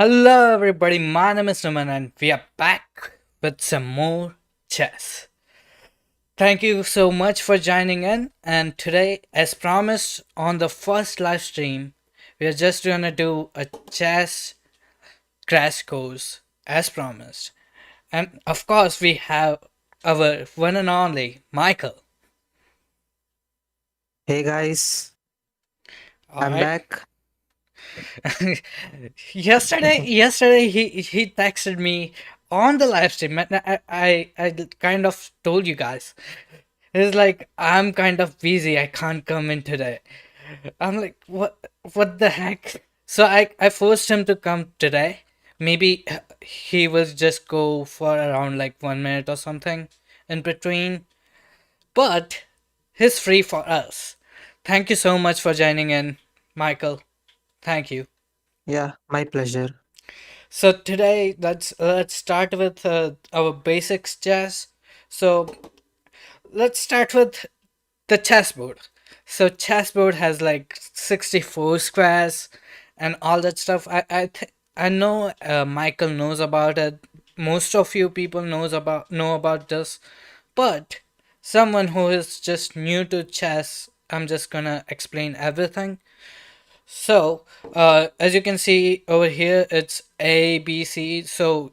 Hello, everybody. My name is Naman, and we are back with some more chess. Thank you so much for joining in. And today, as promised on the first live stream, we are just gonna do a chess crash course, as promised. And of course, we have our one and only Michael. Hey guys, All I'm right. back. yesterday he texted me on the live stream, and I kind of told you guys. It's like I'm kind of busy. I can't come in today. I'm like, what the heck? So I forced him to come today. Maybe he will just go for around like 1 minute or something in between. But he's free for us. Thank you so much for joining in, Michael. Thank you. Yeah, my pleasure. So today let's start with our basics chess. So let's start with the chessboard. So chessboard has like 64 squares and all that stuff. I know Michael knows about it. Most of you people know about this, but someone who is just new to chess, I'm just gonna explain everything. So, as you can see over here, it's A, B, C. So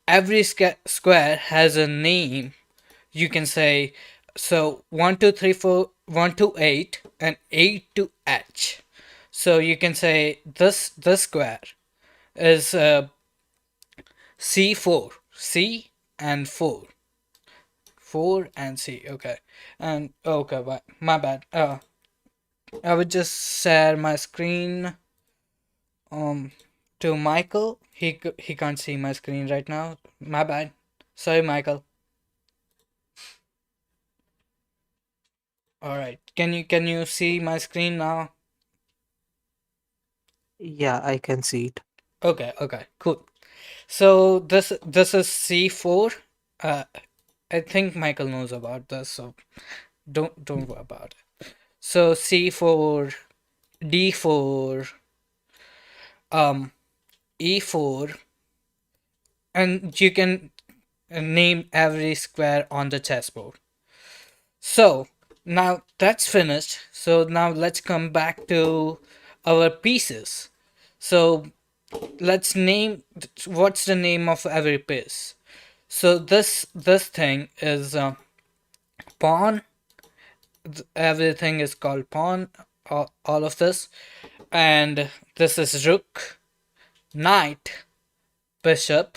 every square has a name. You can say so 1 to 8 and 8 to H. So you can say this square is C4, C and 4, 4 and C. Okay, and okay, my bad. I would just share my screen um to Michael. He can't see my screen right now. My bad. Sorry, Michael. All right. Can you see my screen now? Yeah, I can see it. Okay. Okay. Cool. So this is C4. Uh, I think Michael knows about this, so don't worry about it. So C4, D4, um, E4, and you can name every square on the chessboard. So now that's finished. So now let's come back to our pieces. So let's name what's the name of every piece. So this thing is pawn. Everything is called pawn. All of this, and this is rook, knight, bishop,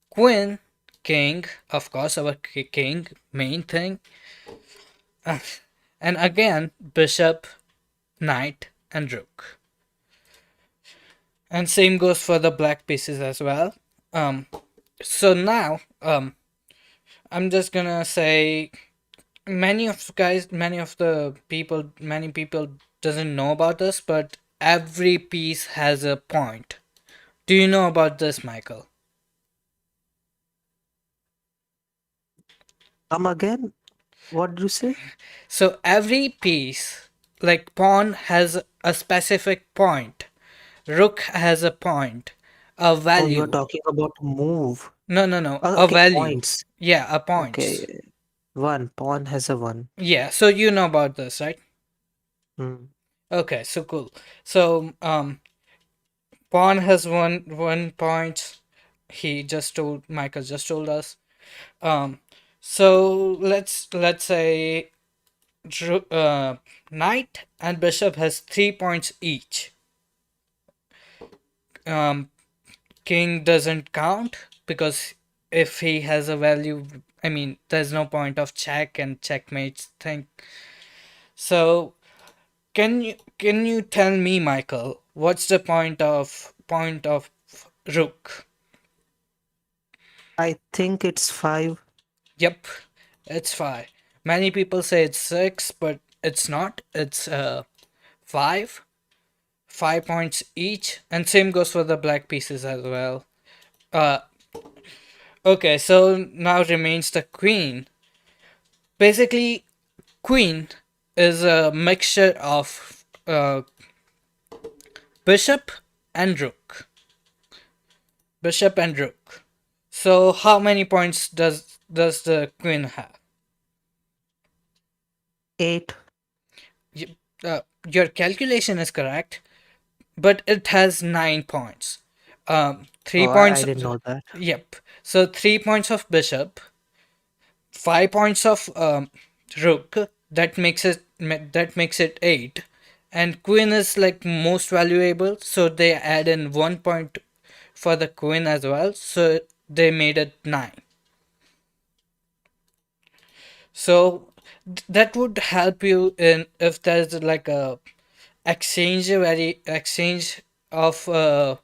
queen, king. Of course, our king main thing, and again bishop, knight, and rook. And same goes for the black pieces as well. Um, so now I'm just gonna say many people doesn't know about this, but every piece has a point. Do you know about this, Michael? Come again? What do you say? So every piece, like pawn, has a specific point. Rook has a point, a Oh, you're value. talking about move. No, Oh, a okay, value. points. Yeah, a points. Okay, one. Pawn has a one. Yeah, so you know about this, right? Hmm. Okay, so cool. So pawn has one point. He just told Michael just told us. Um, so let's say knight and bishop has 3 points each. Um, king doesn't count because if he has a value, I mean, there's no point of check and checkmate thing. So can you tell me, Michael, what's the point of rook? I think it's five. Yep, it's five. Many people say it's six, but it's not. It's five. 5 points each, and same goes for the black pieces as well. Uh, okay, so now remains the queen. Basically, queen is a mixture of bishop and rook. bishop and rook. So how many points does the queen have? 8. Y- your calculation is correct, but it has 9 points. Three Oh, I points. didn't know that. Yep. So 3 points of bishop, 5 points of rook. That makes it 8, and queen is like most valuable. So they add in 1 point for the queen as well. So they made it 9. So that would help you in if there's like a exchange of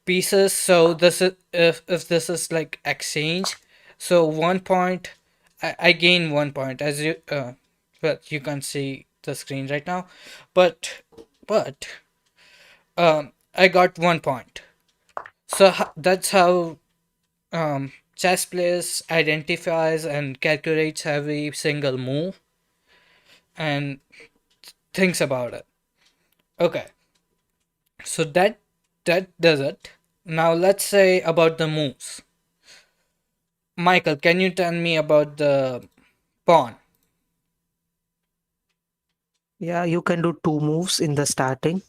pieces. So this is if this is like exchange, so 1 point, I gain 1 point as you well, you can see the screen right now, but I got 1 point. So that's how chess players identifies and calculates every single move and thinks about it. Okay, so that does it. Now let's say about the moves. Michael, can you tell me about the pawn? Yeah, you can do two moves in the starting.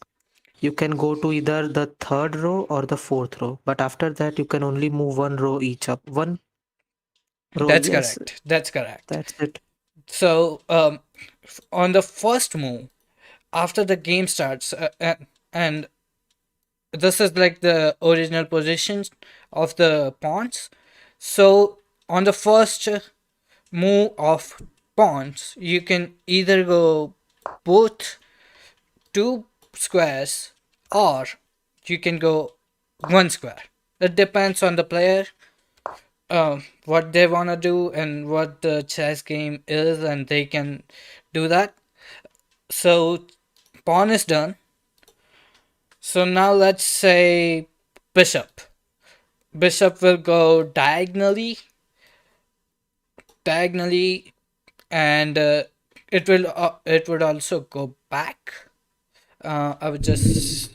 You can go to either the third row or the fourth row, but after that you can only move one row each up. One row, That's yes, correct. That's correct. that's it. So, on the first move, after the game starts, and this is like the original positions of the pawns. So, on the first move of pawns, you can either go both two squares or you can go one square. It depends on the player, what they want to do and what the chess game is, and they can do that. So pawn is done. So now let's say bishop. Bishop will go diagonally, and it would also go back. I would just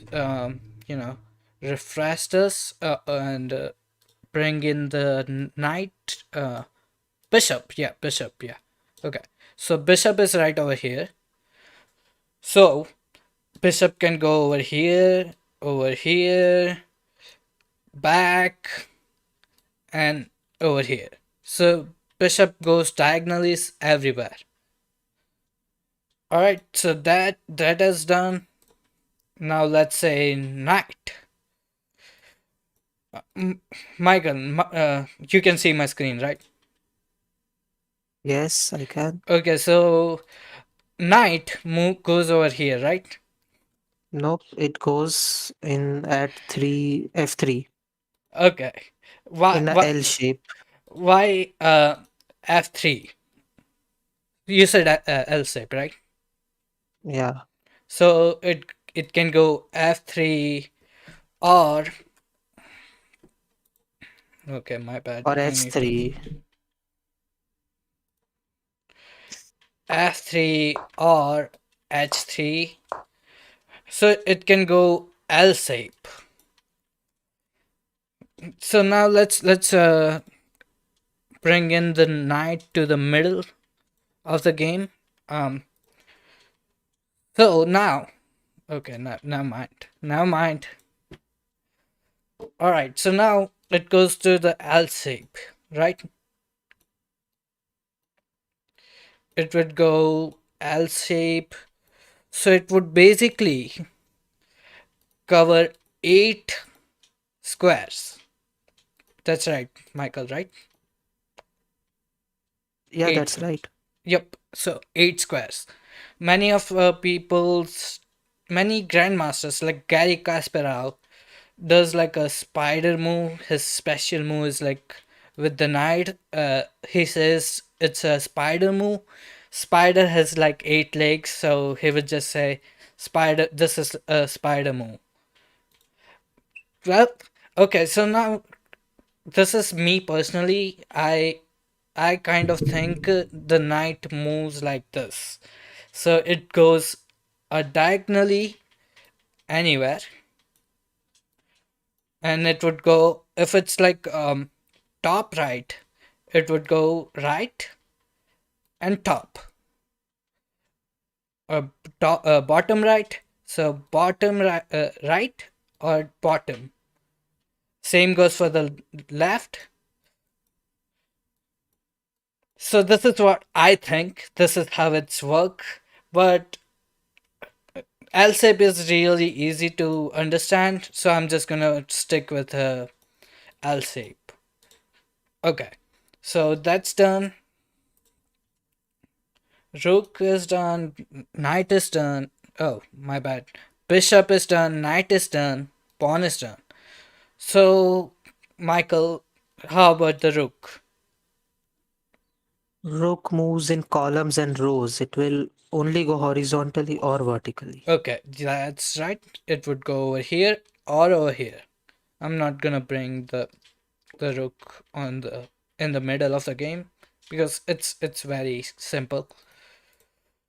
refresh this and bring in the knight. Bishop, yeah, bishop, yeah. Okay, so bishop is right over here. So bishop can go over here, back, and over here. So bishop goes diagonally everywhere. All right, so that is done. Now let's say knight. Michael, you can see my screen, right? Yes, I can. Okay, so knight move goes over here, right? Nope, it goes in at 3 F3 Okay. Why in a why L shape. why F3? You said L shape, right? Yeah, So it can go F3 or okay, my bad. or I need to H3. F3 or H3. So it can go L shape. So now let's bring in the knight to the middle of the game. Um so now okay, now mind. Now mind. Alright, so now it goes to the L shape, right? It would go L shape. So it would basically cover 8 squares. That's right, Michael, right? Yeah, Eight. that's right. Yep. So 8 squares. Many of many grandmasters like Gary Kasparov does like a spider move. His special move is like with the knight. He says it's a spider move. Spider has like 8 legs, so he would just say spider. This is a spider move. Well, okay. So now this is me personally. I kind of think the knight moves like this. So it goes diagonally anywhere. and it would go, if it's like top right, it would go right and top, uh, bottom right. So bottom right or bottom. Same goes for the left. So this is what I think. This is how it's work. But LSAP is really easy to understand, so I'm just gonna stick with LSAP. Okay, so that's done. Rook is done. Knight is done. Oh, my bad. Bishop is done. Knight is done. Pawn is done. So, Michael, how about the rook? Rook moves in columns and rows. It will only go horizontally or vertically. Okay, that's right. It would go over here or over here. I'm not gonna bring the rook on the in the middle of the game because it's very simple.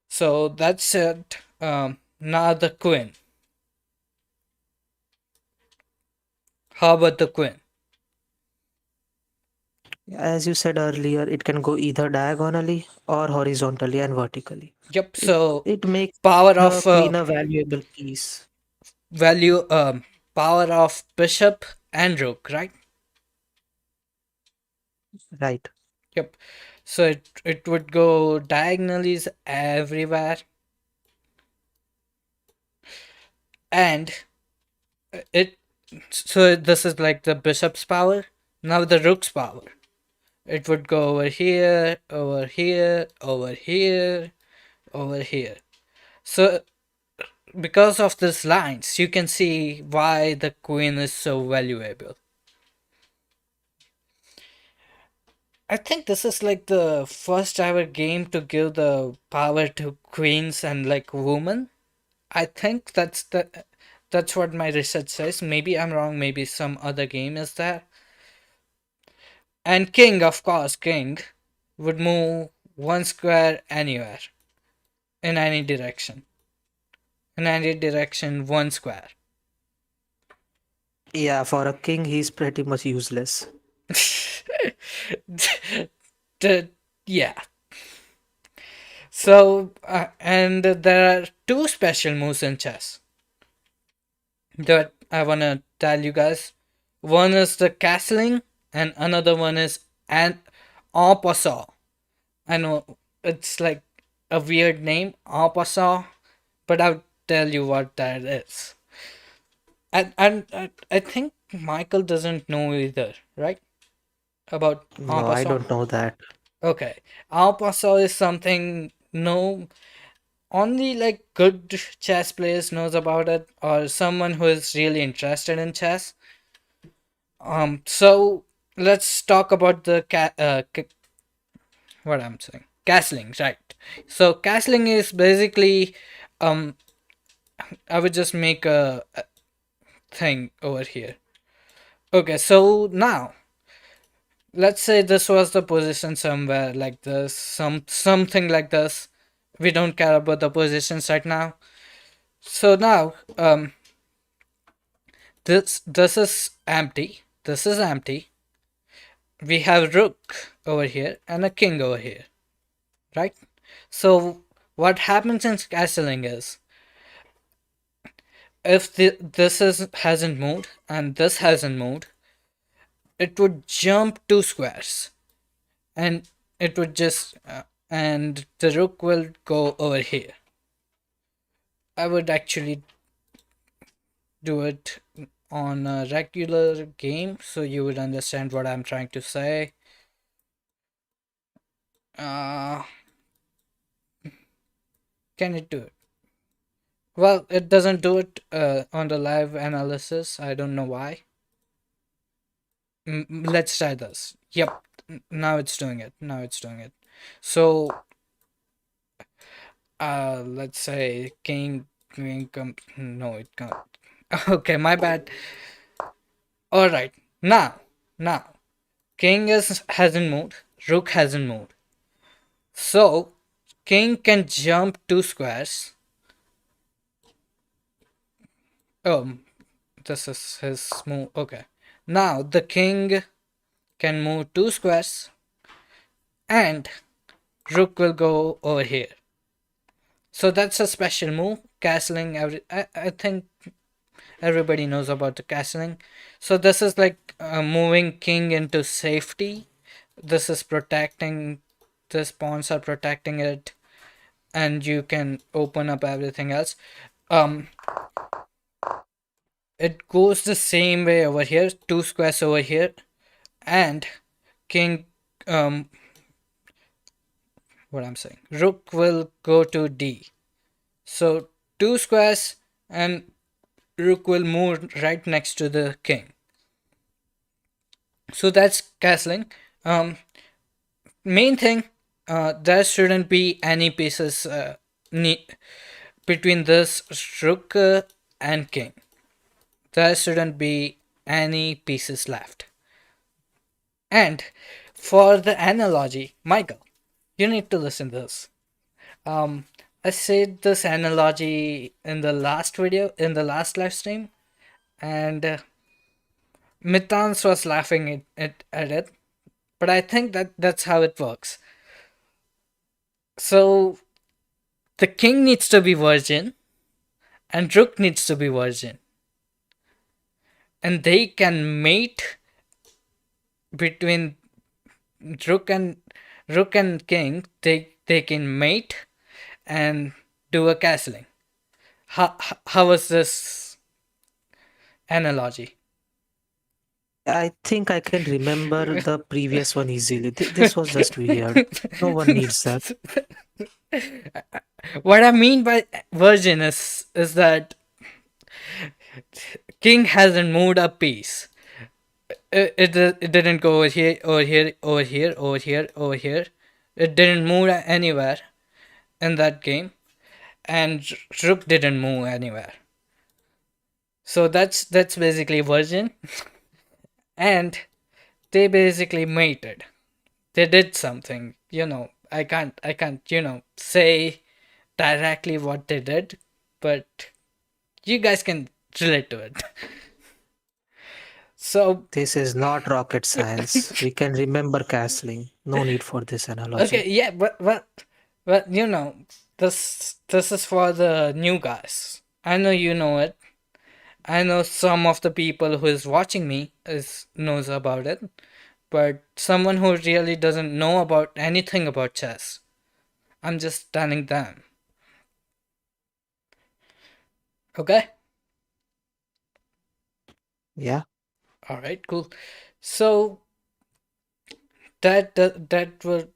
So that's it. Now the queen. How about the queen? As you said earlier, it can go either diagonally or horizontally and vertically. Yep. It So it makes power the of queen a valuable piece. value power of bishop and rook, right? Right. Yep. So it would go diagonally everywhere, and it so this is like the bishop's power. Now the rook's power. It would go over here, over here, over here, over here. So because of these lines, you can see why the queen is so valuable. I think this is like the first ever game to give the power to queens and like women. I think that's what my research says. Maybe I'm wrong, maybe some other game is there. And king, of course, king would move one square anywhere, in any direction. In any direction, one square. Yeah, for a king, he's pretty much useless. the, yeah. So, and there are two special moves in chess that I wanna tell you guys. One is the castling, and another one is an en passant. I know it's like a weird name, en passant, but I'll tell you what that is. And I think Michael doesn't know either, right? About en No, I passant. don't know that. Okay, en passant is something no only like good chess players knows about it, or someone who is really interested in chess. So let's talk about the what I'm saying, castling, right? So castling is basically, um, I would just make a thing over here. Okay, so now let's say this was the position somewhere like this, something like this. We don't care about the positions right now. So now, this is empty. This is empty. We have rook over here and a king over here, right? So what happens in castling is, if this is hasn't moved and this hasn't moved, it would jump two squares, and it would just and the rook will go over here. I would actually do it on a regular game so you would understand what I'm trying to say. Uh, can it do it? Well, it doesn't do it on the live analysis. I don't know why. Let's try this. Yep, now it's doing it. Now it's doing it. So, let's say king come. No, it can't. Okay, my bad. All right, now, king is hasn't moved. Rook hasn't moved. So, king can jump two squares. Oh, This is his move. Okay. Now the king can move 2 squares, and rook will go over here. So that's a special move. Castling. I think everybody knows about the castling. So this is like moving king into safety. This is protecting. These pawns are protecting it, and you can open up everything else. Um, it goes the same way over here. 2 squares over here, and king. What I'm saying. Rook will go to D. So 2 squares and rook will move right next to the king. So that's castling. Um, Main thing, there shouldn't be any pieces between this rook and king. There shouldn't be any pieces left. And for the analogy, Michael, you need to listen to this. Um, I said this analogy in the last video, in the last live stream, and Mitans was laughing at it, but I think that that's how it works. So the king needs to be virgin, and rook needs to be virgin, and they can mate between rook and rook and king. They can mate and do a castling. How was this analogy? I think I can remember the previous one easily. This was just weird. No one needs that. What I mean by virgin is that king hasn't moved a piece. It didn't go over here, over here, over here, over here, over here. It didn't move anywhere in that game, and rook didn't move anywhere. So that's basically virgin, and they basically mated. They did something. I can't say directly what they did, but you guys can relate to it. So This is not rocket science. We can remember castling. No need for this okay, analogy. yeah, but this is for the new guys. I know you know it. I know some of the people who is watching me is knows about it, but someone who really doesn't know about anything about chess, I'm just telling them. Okay? Yeah. All right, cool. So that will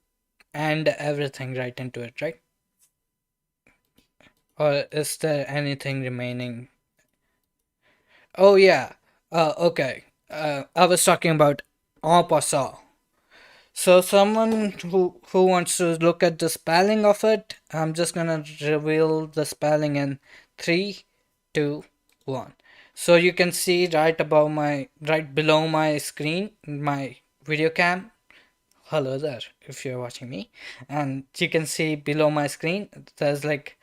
end everything right into it, right? Or is there anything remaining? Oh yeah. Okay. I was talking about en passant. So someone who wants to look at the spelling of it, I'm just gonna reveal the spelling in 3, 2, 1. So you can see right below my screen, my video cam. Hello there, if you're watching me, and you can see below my screen there's like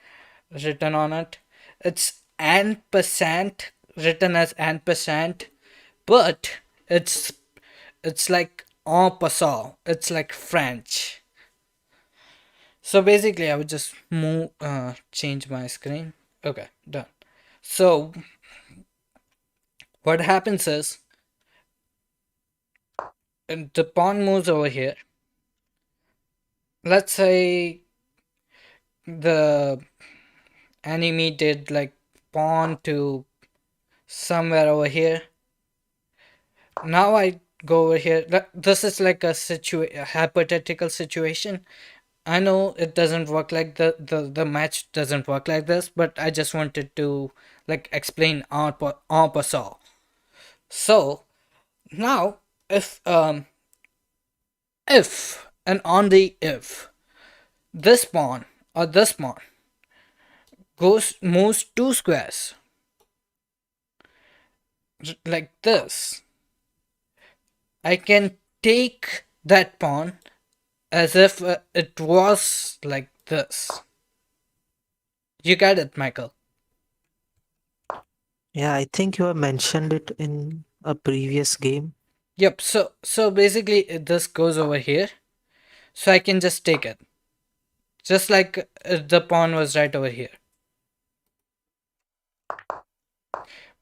written on it. It's %, written as %, but it's like en passant. It's like French. So basically, I would just change my screen. Okay, done. So what happens is, the pawn moves over here. Let's say the enemy did like pawn to somewhere over here. Now I go over here. This is like a hypothetical situation. I know it doesn't work like the match doesn't work like this, but I just wanted to like explain en passant. So now if and only if this pawn or this pawn moves 2 squares like this, I can take that pawn as if it was like this. You get it, Michael? Yeah, I think you have mentioned it in a previous game. Yep. So basically, this goes over here, so I can just take it, just like the pawn was right over here.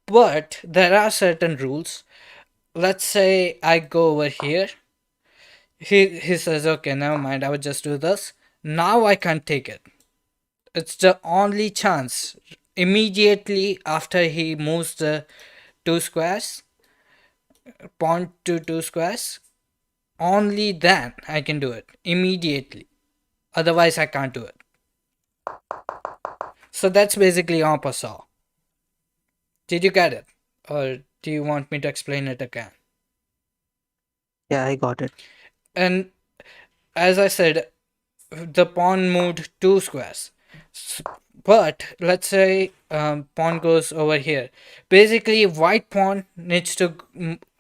But there are certain rules. Let's say I go over here. He says, okay, never mind. I would just do this. Now I can't take it. It's the only chance. Immediately after he moves the two squares, pawn to two squares, only then I can do it immediately. Otherwise, I can't do it. So that's basically en passant. Did you get it? Or do you want me to explain it again? Yeah, I got it. And as I said, the pawn moved two squares. But let's say pawn goes over here. Basically, white pawn needs to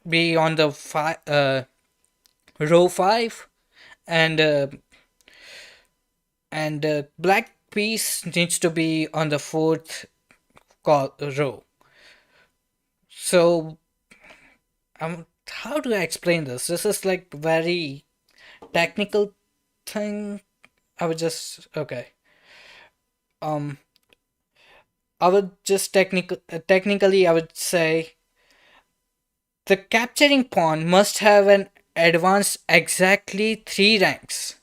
be on the row 5, and black piece needs to be on the fourth row. So how do I explain this? This is like very technical thing. I would just okay. Um, I would just technically I would say the capturing pawn must have an advanced exactly three ranks.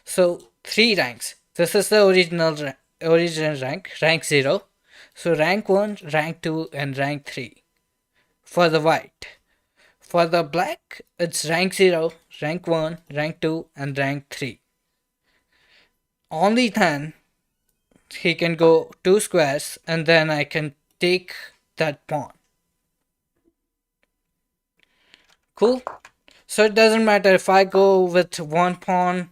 So three ranks. This is the original rank 0. So rank 1, rank 2, and rank 3 for the white. For the black, it's rank 0, rank 1, rank 2, and rank 3. Only then he can go two squares, and then I can take that pawn. Cool? So it doesn't matter if I go with one pawn,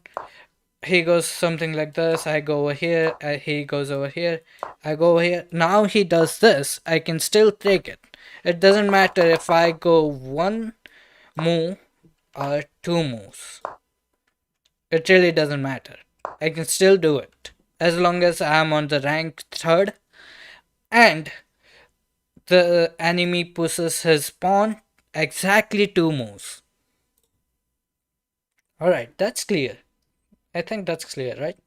he goes something like this, I go over here, he goes over here, I go over here. Now he does this, I can still take it. It doesn't matter if I go one move or two moves. It really doesn't matter. I can still do it as long as I'm on the rank 3rd and the enemy pushes his pawn exactly two moves. Alright, that's clear. I think that's clear, right?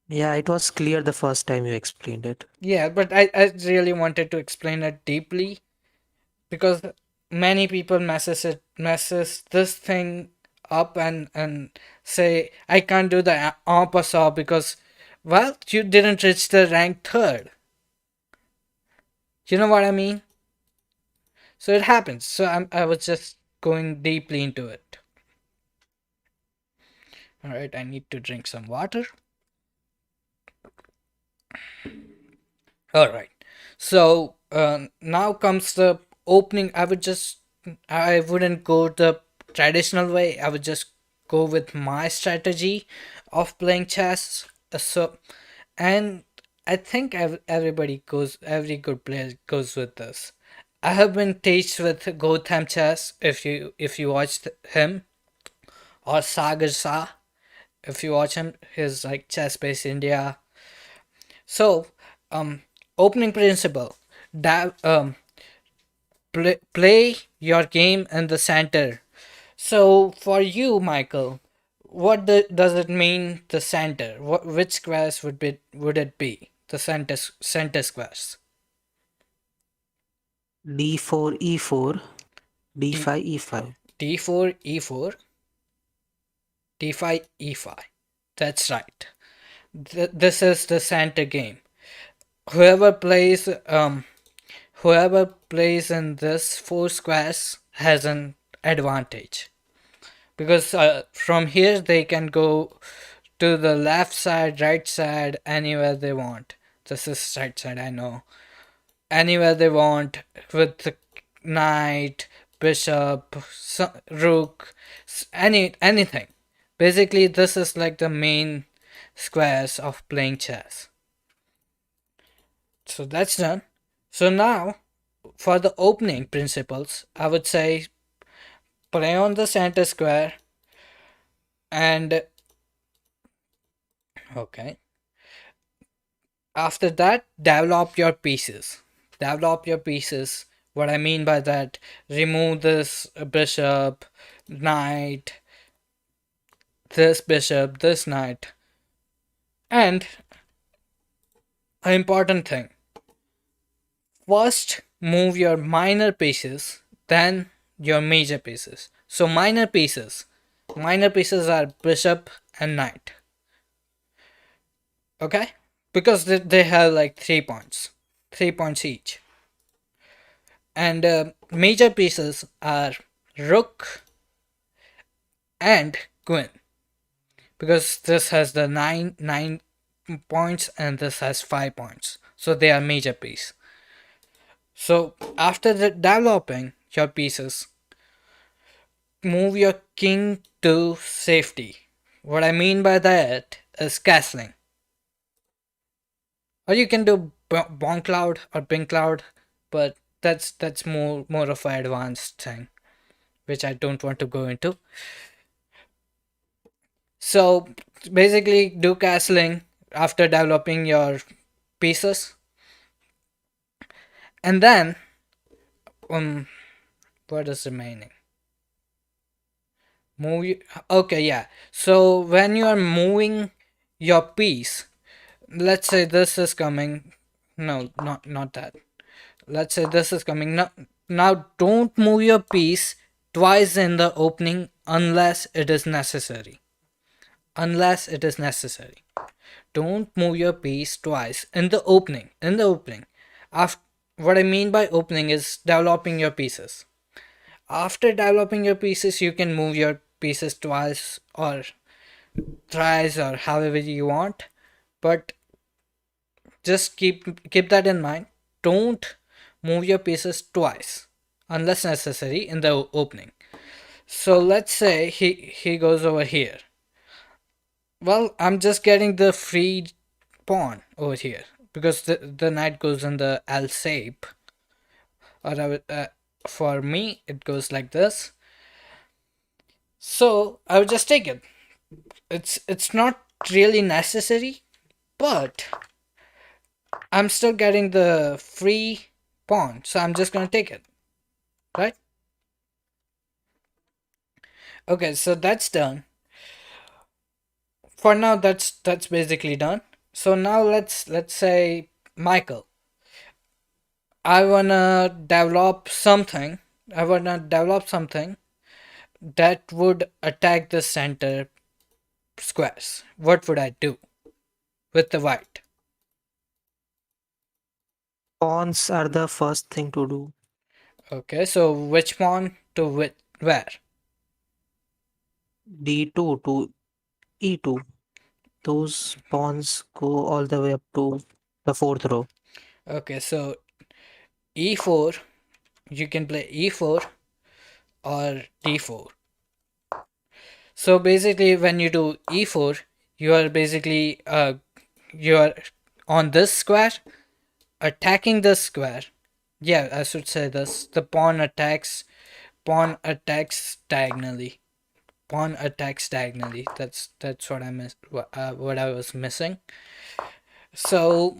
Yeah, it was clear the first time you explained it. Yeah, but I really wanted to explain it deeply because many people messes this thing up and say I can't do the en passant because well you didn't reach the rank 3rd. You know what I mean? So it happens. So I was just going deeply into it. All right, I need to drink some water. All right. So now comes the opening. I wouldn't go the traditional way. I would just go with my strategy of playing chess. And I think every good player goes with this. I have been teached with Gotham Chess. If you watched him, or Sagar Shah, if you watch him, he's like chess based India. So, opening principle, that play your game in the center. So for you, Michael, what does it mean the center? Which squares would it be? The center squares. D4, E4, D D5, E5. D4 E4 D5 E5. That's right. This is the center game. Whoever plays whoever plays in this four squares has an advantage because from here they can go to the left side, right side, anywhere they want. This is right side, I know. Anywhere they want with the knight, bishop, rook, anything. Basically, this is like the main squares of playing chess. So that's done. So now, for the opening principles, I would say play on the center square and okay. After that, develop your pieces. develop your pieces. What I mean by that, remove this bishop, knight, this bishop, this knight, and an important thing. First, move your minor pieces, then your major pieces. So minor pieces are bishop and knight. Okay, because they have like 3 points, 3 points each. And major pieces are rook and queen, because this has the nine points and this has 5 points, so they are major piece. So after developing your pieces, move your king to safety. What I mean by that is castling, or you can do bon cloud or pink cloud, but that's more of an advanced thing, which I don't want to go into. So basically, do castling after developing your pieces, and then um, what is remaining? Move. Okay, yeah. So when you are moving your piece, let's say this is coming. No, not that. Let's say this is coming. Now don't move your piece twice in the opening unless it is necessary. Unless it is necessary. Don't move your piece twice in the opening. In the opening. After, what I mean by opening is developing your pieces. After developing your pieces, you can move your pieces twice or thrice or however you want. But just keep that in mind. Don't move your pieces twice unless necessary in the opening. So let's say he goes over here. Well, I'm just getting the free pawn over here because the knight goes in the L shape. Or for me, it goes like this. So I would just take it. It's not really necessary, but I'm still getting the free pawn, so I'm just gonna take it, right? Okay, so that's done. For now, that's basically done. So now let's say Michael, I wanna develop something. I wanna develop something that would attack the center squares. What would I do with the white? Pawns are the first thing to do. Okay, so which pawn to where? D2 to E2. Those pawns go all the way up to the fourth row. Okay, so e4, you can play e4 or d4. So basically, when you do e4, you are basically you are on this square, attacking this square. Yeah, I should say this. The pawn attacks diagonally. Pawn attacks diagonally. That's what I miss. What I was missing. So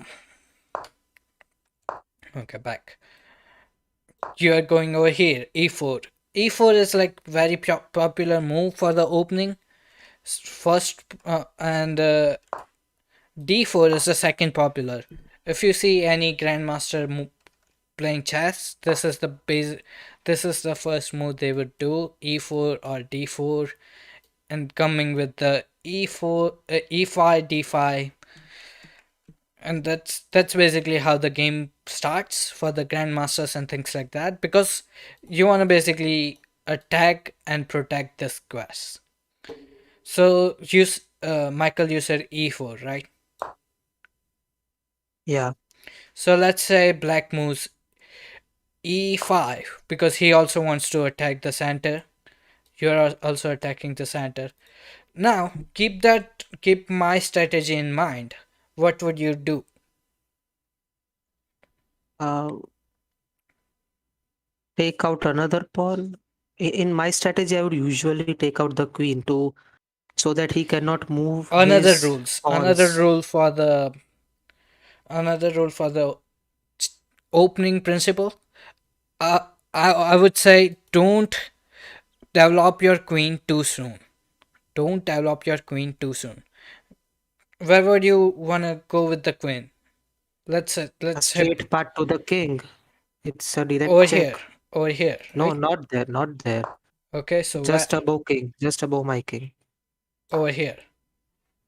okay, back. You are going over here, e4. E4 is like very popular move for the opening. First and d4 is the second popular. If you see any grandmaster playing chess, this is the base. This is the first move they would do, e4 or d4, and coming with the e4, e5, d5, and that's basically how the game starts for the grandmasters and things like that, because you want to basically attack and protect the squares. So Michael, you said e4, right? Yeah. So let's say black moves e5 because he also wants to attack the center. You're also attacking the center. Now keep my strategy in mind. What would you do? Uh, Take out another pawn. In my strategy, I would usually take out the queen to so that he cannot move Another his rules. pawns. Another rule for the opening principle. I would say don't develop your queen too soon. Don't develop your queen too soon. Where would you wanna go with the queen? A Let's hit straight path to the king. It's a direct over here, check. over here, No, right? not there, not there. Okay, so where? Just above king, just above my king. Over here.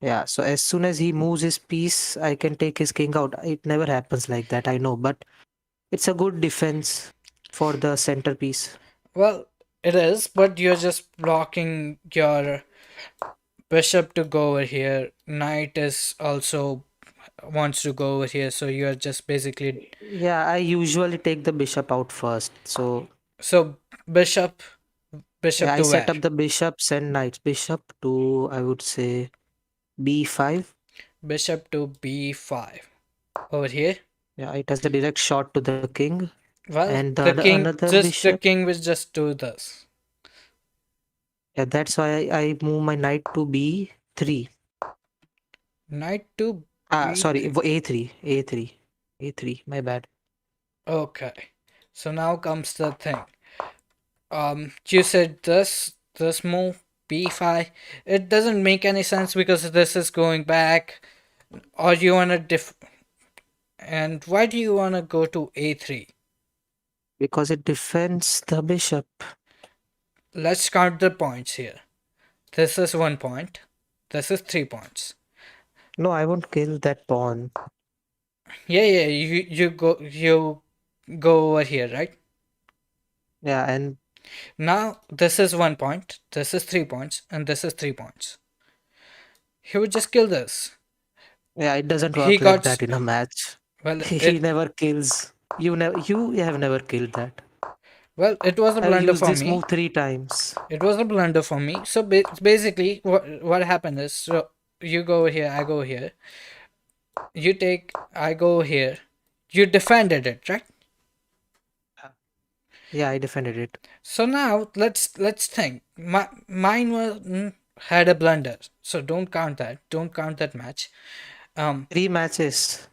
Yeah, so as soon as he moves his piece, I can take his king out. It never happens like that, I know, but it's a good defense for the centerpiece. Well, it is, but you're just blocking your bishop to go over here. Knight is also wants to go over here, so you're just basically Yeah, I usually take the bishop out first. So so bishop yeah, bishop I to set where? up the bishops and knights. Bishop to, I would say, b5. Bishop to b5 over here. Yeah, it has a direct shot to the king. Well, And the the king another just the bishop. king will just do this. Yeah, that's why I move my knight to b3. Knight to Sorry, b3. a3, a3, a3. My bad. Okay. So now comes the thing. You said this move b5. It doesn't make any sense because this is going back. Or you wanna and why do you wanna go to a3? Because it defends the bishop. Let's count the points here. This is 1 point. This is 3 points. No, I won't kill that pawn. Yeah, you go over here, right? Yeah, and Now this is 1 point. This is 3 points, and this is 3 points. He would just kill this. yeah, it doesn't He work like got that in a match. well. He It never kills. You have never killed that. well. It was a I've blunder used for this me. move 3 times. It was a blunder for me. So basically, what happened is, so you go here, I go here. You take, I go here. You defended it, right? Yeah, I defended it. So now let's think. Mine was had a blunder, so don't count that. Don't count that match. Um, 3 matches.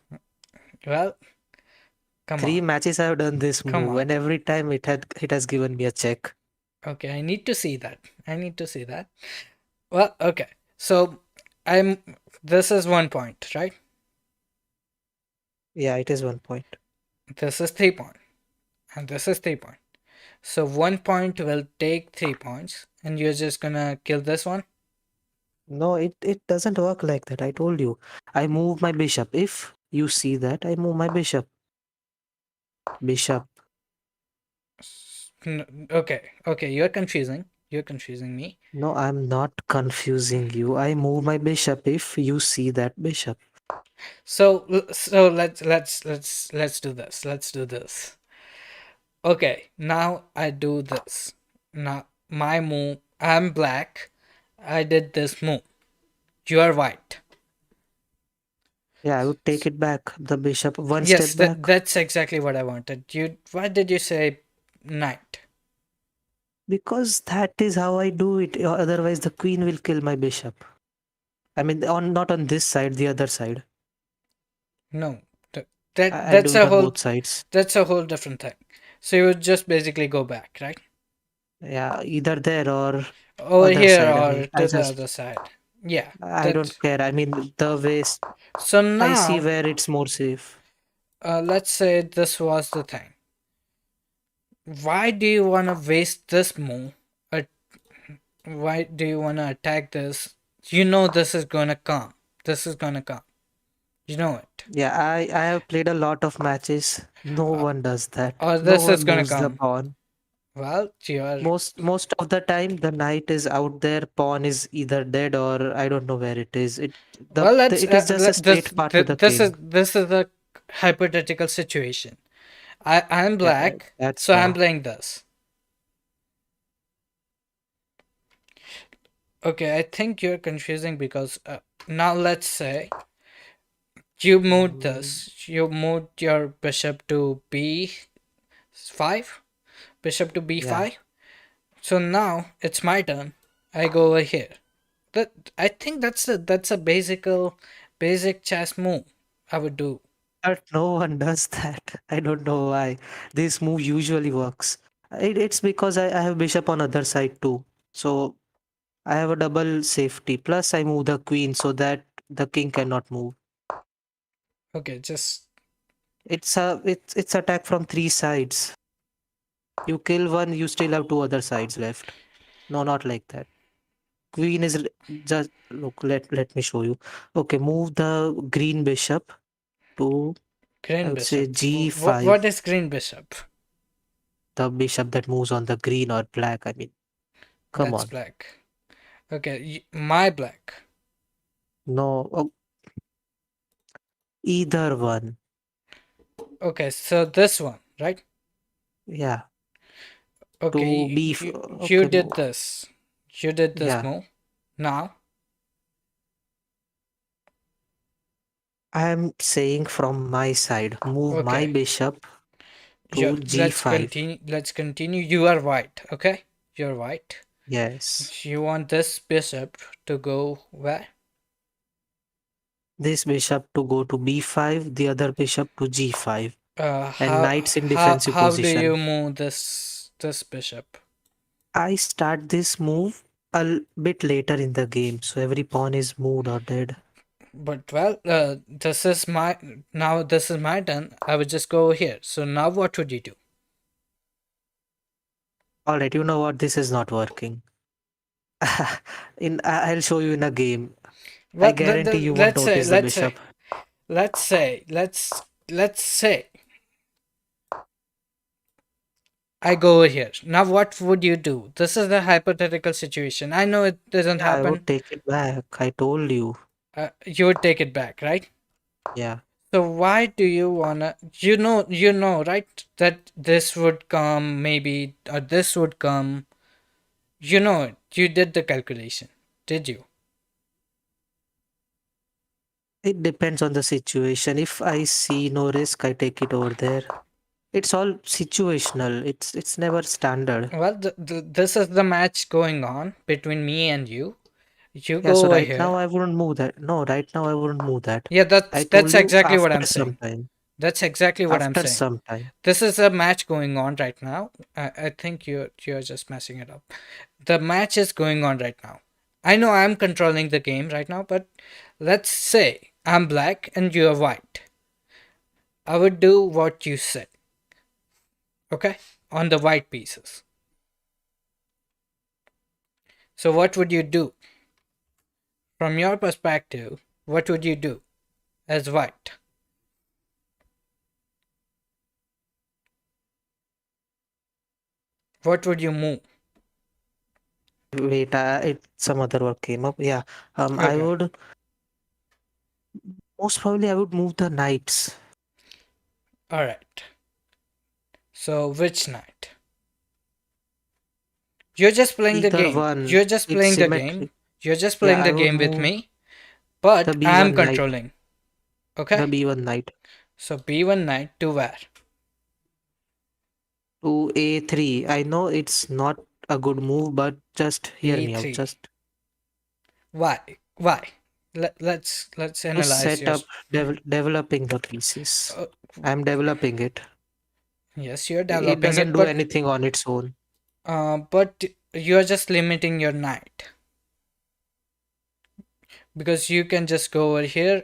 well, come on, 3 matches I've done this come move, on. and every time it has given me a check. Okay, I need to see that. I need to see that. Well, okay. So I'm. This is 1 point, right? Yeah, it is 1 point. This is 3 point, and this is 3 point. So 1 point will take 3 points, and you're just gonna kill this one. No, it doesn't work like that. I told you. I move my bishop. If you see that, I move my bishop. Bishop. Okay, okay, you're confusing. You're confusing me. No, I'm not confusing you. I move my bishop if you see that bishop. So let's do this. Let's do this. Okay, now I do this. Now my move. I'm black. I did this move. You are white. Yeah, I would take it back. The bishop one Yes, step back. that's exactly what I wanted. You. Why did you say knight? Because that is how I do it. Otherwise, the queen will kill my bishop. I mean, on not on this side, the other side. No, that I'll do that's it a on whole both sides. that's a whole different thing. So you would just basically go back, right? Yeah, either there or Over other here side. I or mean, to the other side. Yeah, I don't that. care. I mean, the ways So I see now, where it's more safe. let's say this was the thing. Why do you want to waste this move? Uh, why do you want to attack this? You know this is gonna come. This is gonna come. You know it. Yeah, I have played a lot of matches. No Uh, one does that. or No this is one gonna moves the come. pawn. Well, you're Most of the time, the knight is out there. Pawn is either dead or I don't know where it is. well. It is just a straight path to the king. This is a hypothetical situation. I'm Yeah, black, that's so I'm fine. playing this. Okay, I think you're confusing because now let's say you moved Mm, this. You moved your bishop to b5. Bishop to yeah. b5. So now it's my turn. I go over here. That I think that's a basic chess move I would do. But no one does that. I don't know why. This move usually works. It's because I have bishop on other side too. So I have a double safety. Plus I move the queen so that the king cannot move. Okay, just It's attack from three sides. You kill one, you still have two other sides left. No, not like that. Queen is just look. Let me show you. Okay, move the green bishop to, I green would say, bishop. What g5. is green bishop? The bishop that moves on the green or black. I mean, come That's on. black. Okay, my black. No, oh, either one. Okay, so this one, right? Yeah, Okay, to be. you Okay, did this. You did this yeah. move. Now, I am saying from my side, move my okay, bishop yeah, to g5. let's continue. You are white, okay? You're white. Yes. You want this bishop to go where? This bishop to go to b5, the other bishop to g5, and knights in defensive How do you position. move this bishop? I start this move bit later in the game, so every pawn is moved or dead. But well, this is my turn. I would just go here. So now what would you do? Alright, you know what? This is not working. I'll show you in a game. I Well, guarantee you won't notice the bishop. let's say, let's say I go over here. Now what would you do? This is the hypothetical situation. I know it doesn't Yeah, I happen. would take it back. I told you. You would take it back, right? Yeah. So why do you wanna? You know, right? That this would come, maybe, or this would come. You know it. You did the calculation, did you? It depends on the situation. If I see no risk, I take it over there. It's all situational. It's never standard. Well, this is the match going on between me and you. You Yeah, go so over right now here. I wouldn't move that. No, right now I wouldn't move that. Yeah, I that's told you exactly what after I'm some saying. time. That's exactly what I'm After saying. some time. This is a match going on right now. I think you're just messing it up. The match is going on right now. I know I'm controlling the game right now, but let's say I'm black and you're white. I would do what you said, okay? On the white pieces. So what would you do? From your perspective, what would you do as white? What would you move? Wait, some other work came up. Yeah. I Okay, would most probably I would move the knights. alright. So which knight? You're just playing the Either game. one. You're just It's playing the game. symmetric. You're just Yeah, playing I the would game with move me, the but I'm B1 knight. controlling. The Okay? B1 knight. So B1 knight to where? To A3. I know it's not a good move, but just hear me out. E3. Just Why? Why? Let's to analyze set your. up developing the pieces. Uh, I'm developing it. yes, you're It developing doesn't it, do anything on its own. but you're just limiting your knight because you can just go over here.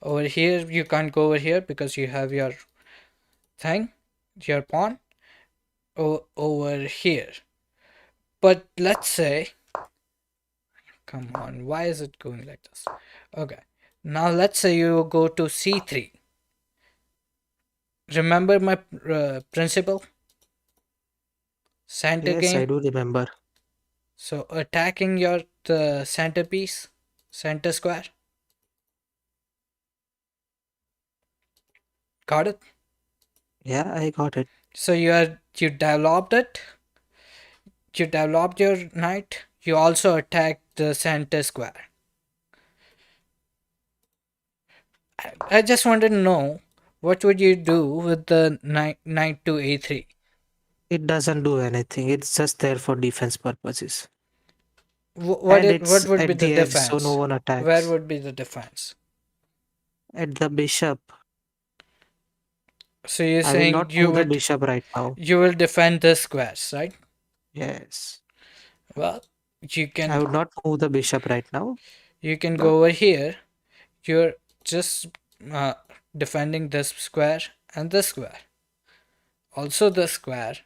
Over here, you can't go over here because you have your thing, your pawn over here. But let's say, come on, why is it going like this? Okay, now let's say you go to c3. Remember my principle? Center Yes, I game. do remember. So attacking your the centerpiece, center square. Got it? Yeah, I got it. So you developed it. You developed your knight. You also attacked the center square. I just wanted to know what would you do with the knight to a3? It doesn't do anything. It's just there for defense purposes. What And what it's would be at the the edge, so no defense? one Where attacks. would be the defense? At the bishop, So you're I will saying not move the bishop right now. you will defend the squares, right? Yes. Well, you I can would not move the bishop right now, you can but go over here. You're just uh, defending this square and this square. Also the square.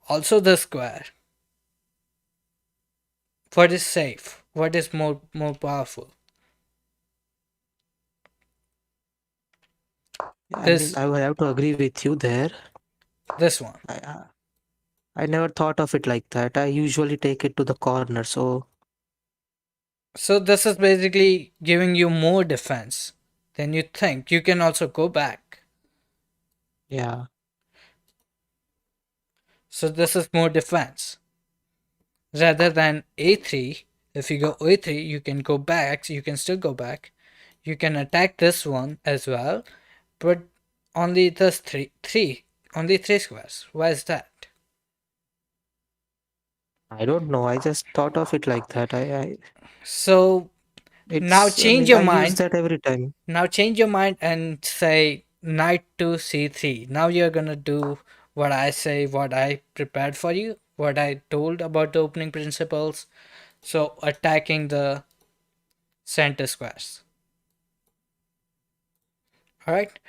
Also the square. What is safe? What is more powerful? I mean, This I will have to agree with you there. this one. I never thought of it like that. I usually take it to the corner, so So this is basically giving you more defense than you think. You can also go back. yeah. So this is more defense. Rather than a3, if you go a3, you can go back. You can still go back. You can attack this one as well, but only this only three squares. Why is that? I don't know. I just thought of it like that. So now I change mean, your I use mind. that every time. Now change your mind and say knight to c3. Now you're gonna do what I say, what I prepared for you, what I told about the opening principles. So attacking the center squares. All right.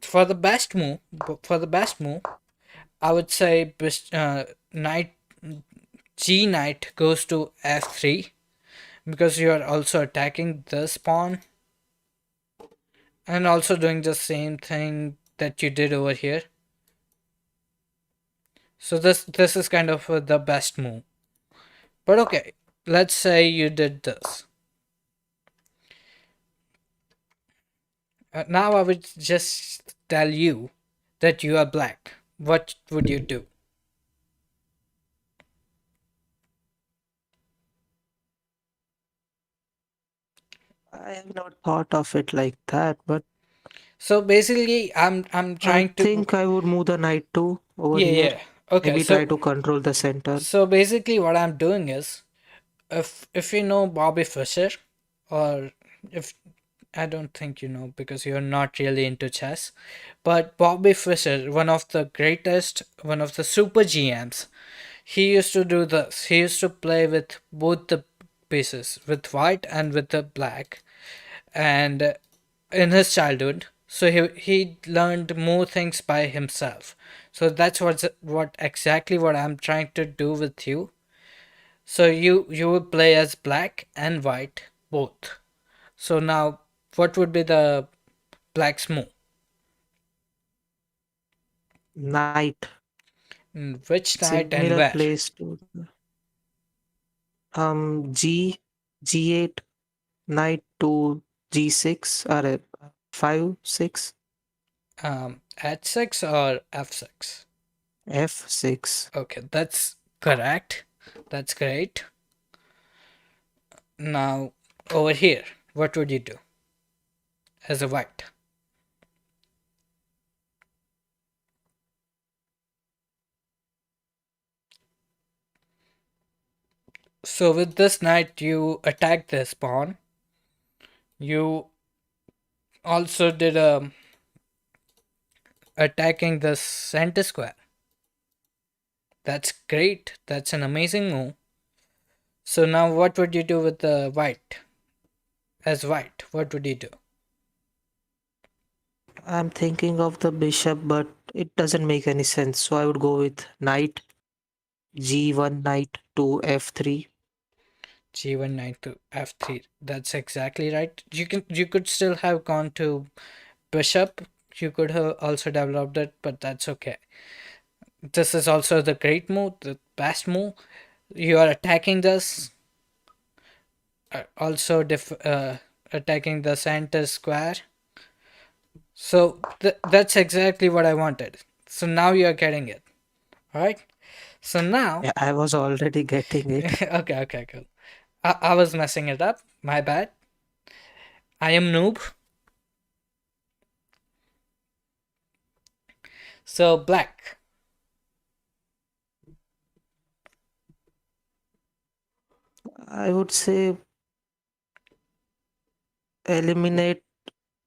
For the best move, I would say knight g knight goes to f3 because you are also attacking this pawn and also doing the same thing that you did over here. So this is kind of the best move. But okay, let's say you did this. Now I would just tell you that you are black. What would you do? I have not thought of it like that, but So basically, I'm I trying to think I would move the knight too over yeah here. yeah okay. Maybe try to control the center. So basically, what I'm doing is if you know Bobby Fischer, or if I don't think you know because you're not really into chess, but Bobby Fischer, one of the greatest, one of the super GMs, he used to do this. He used to play with both the pieces, with white and with the black, and in his childhood. So he learned more things by himself. So that's what exactly what I'm trying to do with you. So you would play as black and white both. So now what would be the black's move? Knight. Which knight and Similar where? place to G G8, knight to G6 or 5 6 H6 or F6? F6. Okay, that's correct. That's great. Now over here, what would you do as a white? So with this knight, you attack this pawn. You also did attacking the center square. That's great. That's an amazing move. So now what would you do with the white? As white, what would you do? I'm thinking of the bishop, but it doesn't make any sense. So I would go with knight G1, knight to F3. G1 knight to F3. That's exactly right. You could still have gone to bishop. You could have also developed it, but that's okay. This is also the great move, the best move. You are attacking this, also attacking the center square. So that's exactly what I wanted. So now you are getting it. All right. So now, Yeah, I was already getting it. okay, cool. I was messing it up. My bad. I am noob. So black. I would say eliminate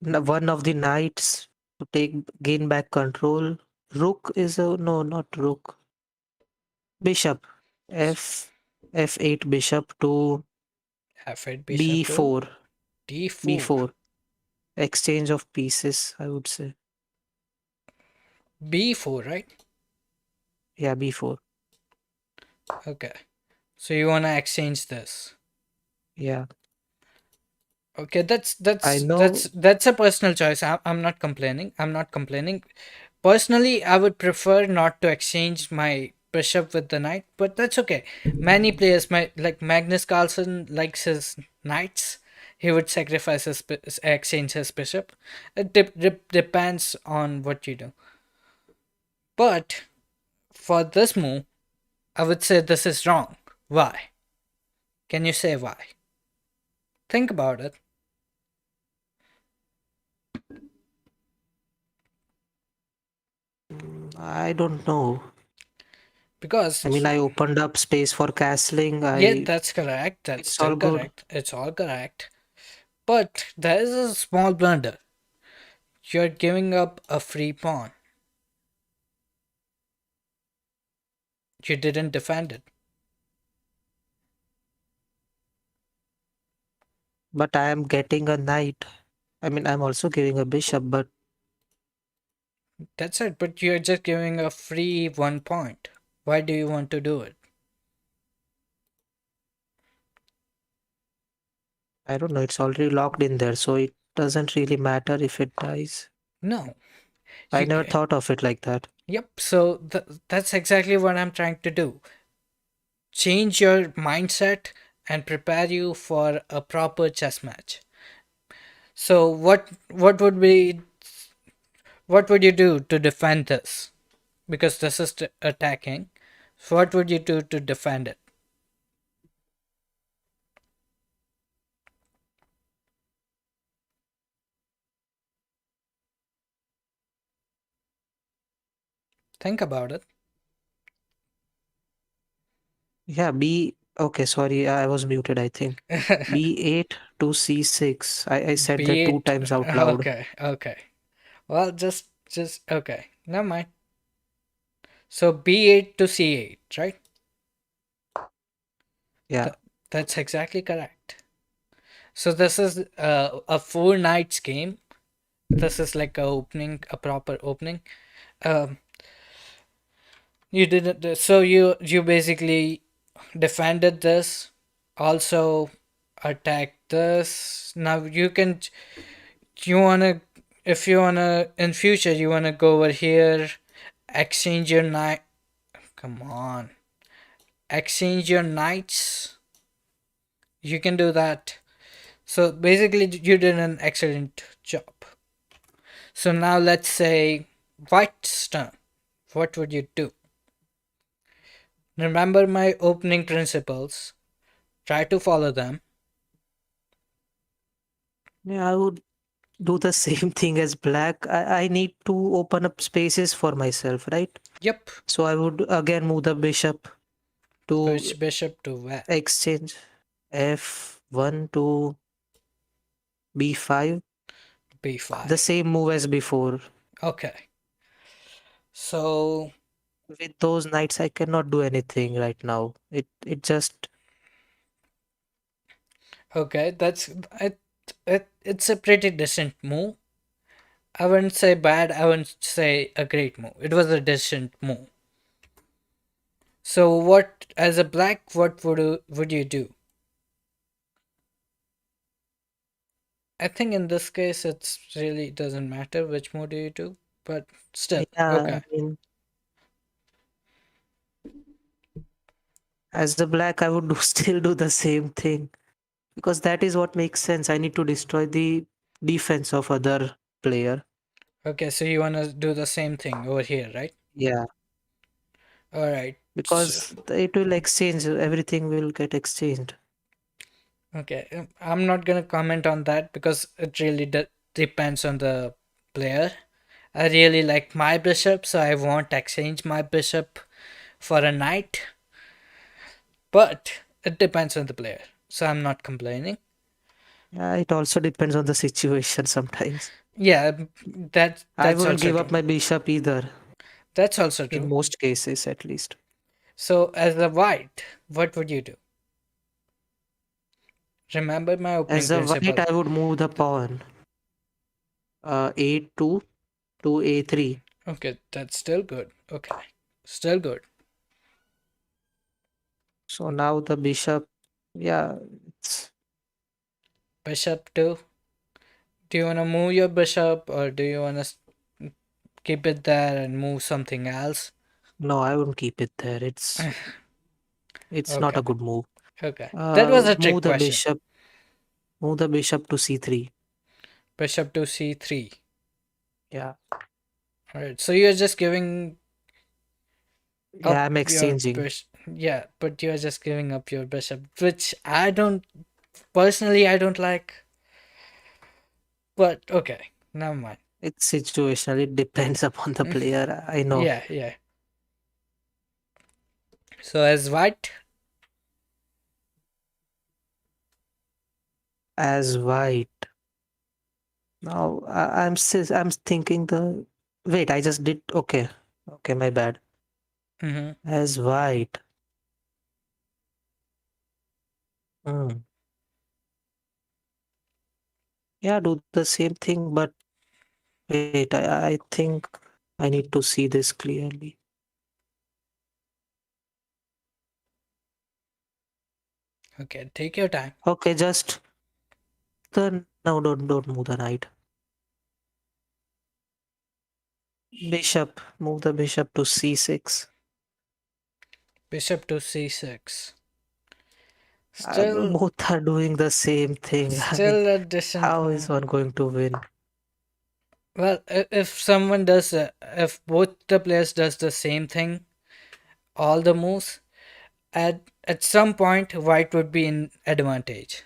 one of the knights to take gain back control. Rook is a no, not rook. Bishop. F F8 bishop to F8 bishop to B4. D4. B4. Exchange of pieces, I would say. B4, right? Yeah, B4. Okay. So you wanna exchange this. Yeah. Okay, that's I that's know. that's that's a personal choice. I'm not complaining. I'm not complaining. Personally, I would prefer not to exchange my bishop with the knight, but that's okay. Many players, like Magnus Carlsen, likes his knights. He would sacrifice exchange his bishop. It depends on what you do. But for this move, I would say this is wrong. Why? Can you say why? Think about it. I don't know. I mean, Because I opened up space for castling. yeah, I that's correct. That's It's all still good. correct. It's all correct. But there is a small blunder. You're giving up a free pawn. You didn't defend it. But I am getting a knight. I mean, I'm also giving a bishop, but That's it. But you're just giving a free 1 point. Why do you want to do it? I don't know. It's already locked in there, so it doesn't really matter if it dies. No. I You never can. thought of it like that. Yep. So that's exactly what I'm trying to do. Change your mindset and prepare you for a proper chess match. So what would you do to defend this? Because this is attacking. So what would you do to defend it? Think about it. Yeah, B. Okay, sorry, I was muted, I think. B8 to C6. I said Be that two it times out loud. okay, okay. Well, just okay. Never mind. So B8 to C8, right? Yeah. Th- that's exactly correct. So this is a four nights game. This is like a proper opening. Um, you didn't. So you basically defended this, also attacked this. Now you can. You wanna, if you wanna in future, you wanna go over here, exchange your knight. Come on, exchange your knights. You can do that. So basically, you did an excellent job. So now let's say white's turn. What would you do? Remember my opening principles. Try to follow them. Yeah, I would do the same thing as black. I need to open up spaces for myself, right? Yep. So I would again move the bishop to Which bishop to where? exchange F1 to B5. The B5. same move as before. Okay. So With those knights, I cannot do anything right now. It just okay, it's a pretty decent move. I wouldn't say bad. I wouldn't say a great move. It was a decent move. So what, as a black, what would you do? I think in this case, it's really doesn't matter which move do you do, but still, yeah. okay. I mean, as the black, I would do, still do the same thing because that is what makes sense. I need to destroy the defense of other player. Okay, so you wanna do the same thing over here, right? Yeah, All right. So, because it will exchange. Everything will get exchanged. okay, I'm not gonna comment on that because it really depends on the player. I really like my bishop, so I won't exchange my bishop for a knight. But it depends on the player, so I'm not complaining. Yeah, it also depends on the situation sometimes. Yeah, I that's wouldn't also give true. up my bishop either, That's also in true. most cases at least. So as a white, what would you do? Remember my opening As a white, principle. I would move the pawn a2 to a3. Okay, that's still good. Okay, still good. So now the bishop, yeah, it's, Bishop 2. Do you want to move your bishop or do you want to keep it there and move something else? no, I wouldn't keep it there. It's not Okay, a good move. okay. That was a trick Move the question. bishop, move the bishop to c3. Bishop to c3. Yeah, Alright, so you're just giving yeah, up I'm your exchanging. bishop. Yeah, but you're just giving up your bishop, which I don't, personally, I don't like. But okay, never mind. It's situational. It depends upon the player. I know. Yeah, yeah. So as white, As white. Now I'm thinking the. Wait, I just did. Okay, okay, my bad. mm-hmm. As white. Hmm. Yeah, do the same thing, but wait, I think I need to see this clearly. Okay, take your time. Okay, just the no, don't move the knight. Bishop, move the bishop to c6. Bishop to c6. Still, Both are doing the same thing. I mean, still a decent how is move. one going to win? Well, if someone does, if both the players does the same thing, all the moves, at some point, white would be in advantage.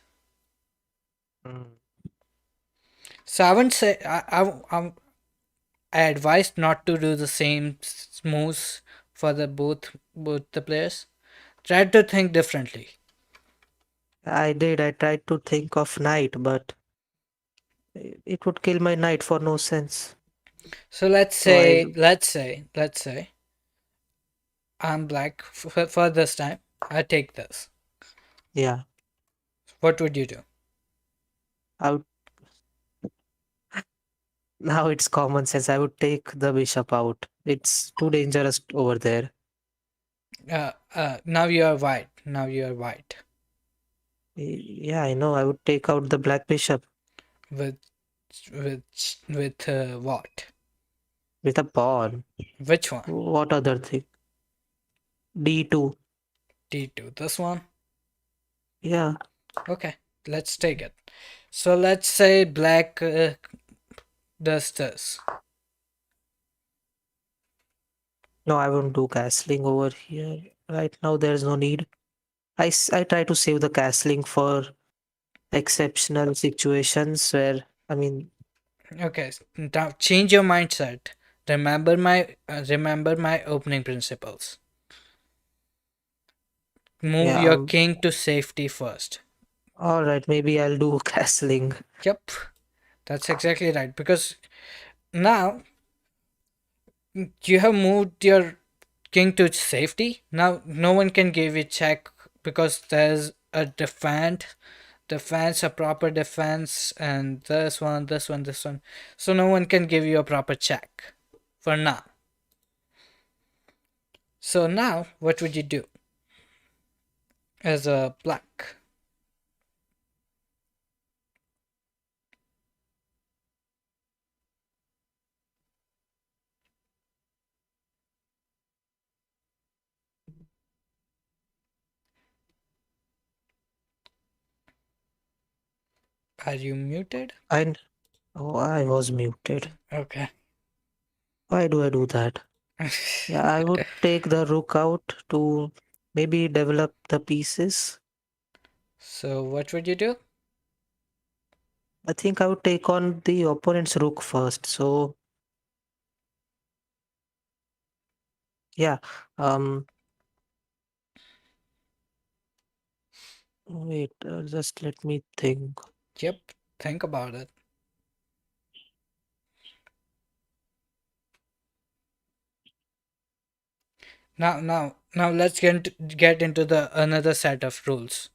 Mm. So I wouldn't say I advised not to do the same moves for the both the players. Try to think differently. I did. I tried to think of knight, but it would kill my knight for no sense. So let's So I, say, let's say I'm black for this time. I take this. yeah, What would you do? I would, now it's common sense. I would take the bishop out. It's too dangerous over there. Now you are white. Now you are white Yeah, I know. I would take out the black bishop with what? with a pawn. Which one? What other thing? D2. D2. This one. Yeah. Okay, let's take it. So let's say black does this. No, I won't do castling over here. Right now, there's no need. I try to save the castling for exceptional situations where, I mean, Okay, now change your mindset. Remember my opening principles. Move yeah, your king to safety first. all right, maybe I'll do castling. Yep, that's exactly right. Because now you have moved your king to safety. Now no one can give you check because there's a defense, a proper defense, and this one. So no one can give you a proper check for now. So now what would you do as a black? Are you muted? I, oh, I was muted. Okay. Why do I do that? Yeah, I would take the rook out to maybe develop the pieces. So what would you do? I think I would take on the opponent's rook first. So, yeah, um, wait, just let me think. Yep. Think about it. Now let's get into the another set of rules.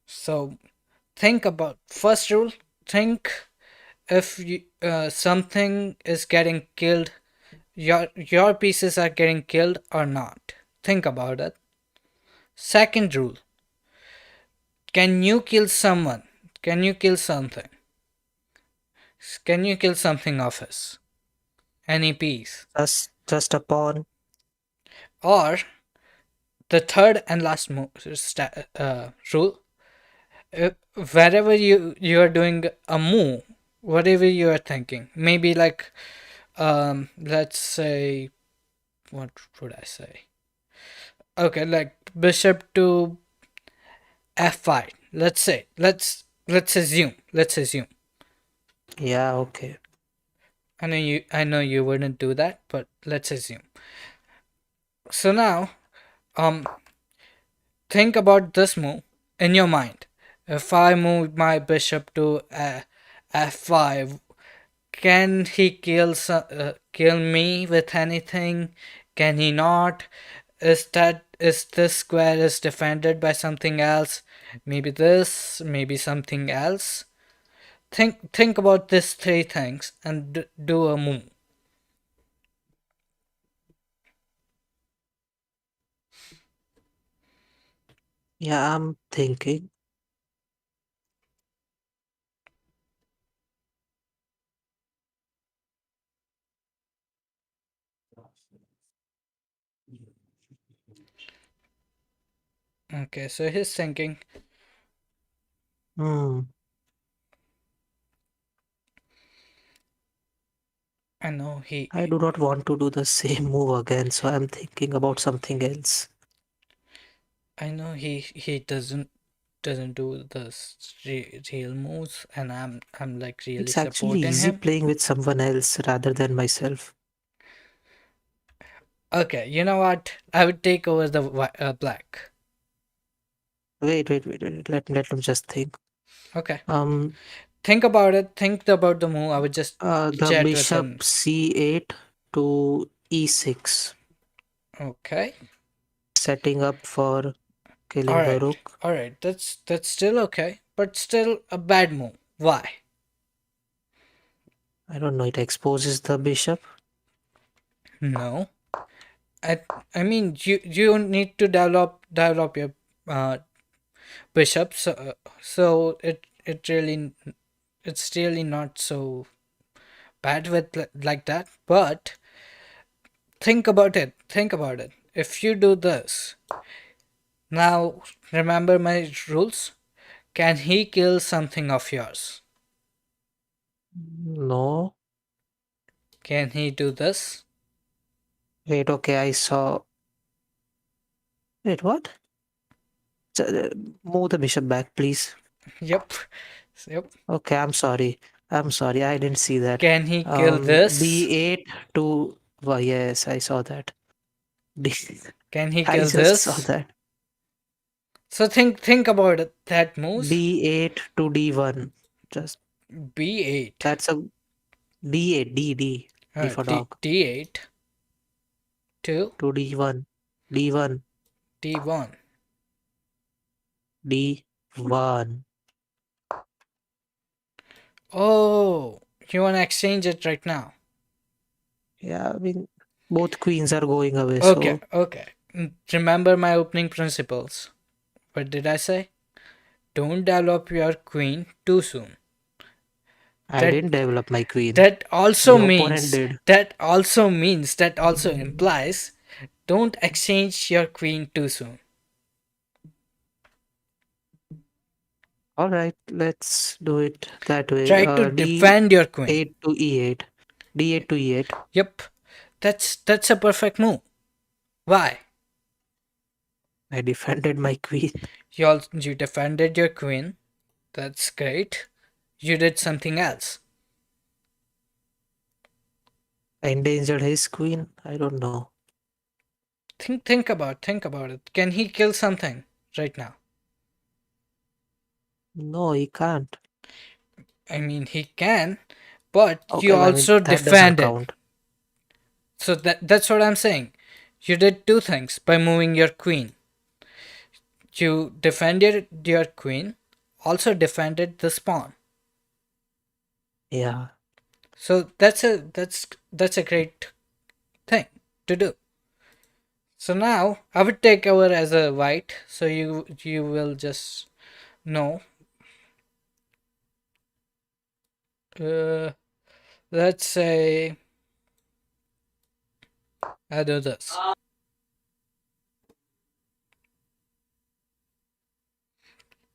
So think about first rule. Think if something is getting killed, your pieces are getting killed or not. Think about it. Second rule: can you kill someone? Can you kill something? Can you kill something of his? Any piece? Just a pawn. Or the third and last rule: uh, wherever you are doing a move, whatever you are thinking, maybe like let's say, what would I say? Okay, like bishop to f5. Let's say, let's assume. Yeah, okay. I know you wouldn't do that, but let's assume. So now, um, think about this move in your mind. If I move my bishop to f5, can he kill me with anything? Can he not? Is this square is defended by something else? Maybe this, maybe something else. Think about these three things and do a move. Yeah, I'm thinking. Okay, so he's thinking. Hmm. I know he. I do not want to do the same move again, so I'm thinking about something else. I know he doesn't do the real moves, and I'm like really It's actually supporting easy him. playing with someone else rather than myself. Okay, you know what? I would take over the black. Wait. Let me just think. Okay, Um, think about it. Think about the move. I would just the chat with bishop him. c8 to e6, Okay, setting up for all killing the right, rook. all right. That's still okay, but still a bad move. Why? I don't know, it exposes the bishop. No, I I mean you need to develop your uh, bishop. So it's really not so bad with like that. But think about it. Think about it. If you do this now, remember my rules. Can he kill something of yours? No. Can he do this? Wait, okay, I saw. Wait, what? J- Move the bishop back, please. Yep. Yep. Okay, I'm sorry. I'm sorry, I didn't see that. Can he kill this? B8 to. Well, yes, I saw that. D- Can he I kill just saw this? that. So think about it. That moves. D8 to D1. Just B8. that's a D8, D for dog. D8 to To D1. D1. D1. D1. Oh, you wanna exchange it right now? Yeah, I mean, both queens are going away, Okay, so okay. Remember my opening principles. What did I say? Don't develop your queen too soon. I That didn't develop my queen. that also The opponent means did. that also implies don't exchange your queen too soon. All right, let's do it that way. Try to defend your queen. D8 to E8. D8 to E8. Yep. That's a perfect move. Why? I defended my queen. You defended your queen. That's great. You did something else. I endangered his queen. I don't know. Think about it. Can he kill something right now? No, he can't. I mean, he can, but you Okay, I mean also that doesn't defended. count. So that's what I'm saying. You did two things by moving your queen. You defended your queen, also defended the pawn. Yeah. So that's a great thing to do. So now I would take over as a white, so you will just know. Uh, let's say I do this.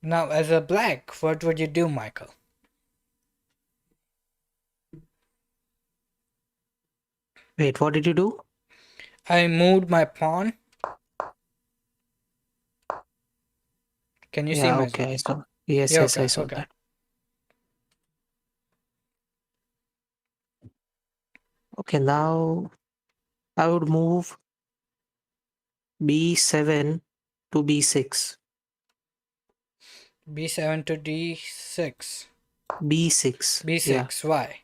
Now as a black, what would you do, Michael? Wait, what did you do? I moved my pawn. Can you see Yeah, my okay, I screen? saw. Yes, Yeah, yes, I okay, saw okay. that. Okay, now I would move B7 to B6. B7 to D6. B6. Yeah. B6. Why?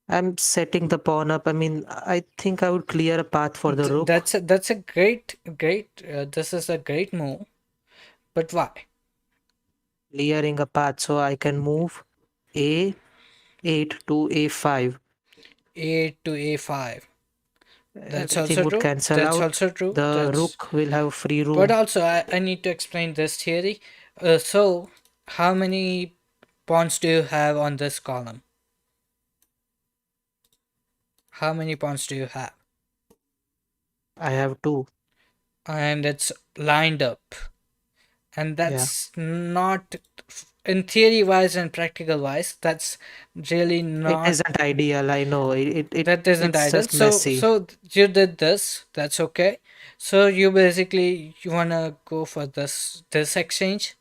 I'm setting the pawn up. I mean, I think I would clear a path for the rook. That's a great. This is a great move. But why? Clearing a path so I can move A8 to A5. A to A5. That's Everything also would true. cancel That's out. also true. The That's. rook will have free But room. also, I need to explain this theory. So, how many pawns do you have on this column? How many pawns do you have? I have two. And it's lined up. And Yeah. that's not, in theory wise and practical wise, that's really It not, isn't ideal. I know. that isn't It's ideal. just messy. So you did this. That's okay. So you basically you wanna go for this exchange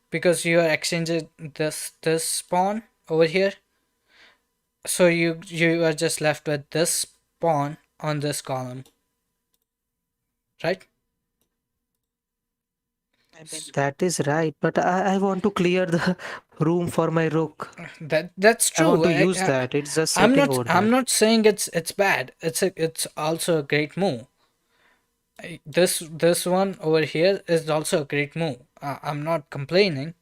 because you are exchanging this pawn over here. So you are just left with this pawn on this column, right? I mean, that is right. But I want to clear the room for my rook. That's I want true. to use that. It's just I'm sitting not over I'm there. not saying it's bad. It's also a great move. This one over here is also a great move. I'm not complaining,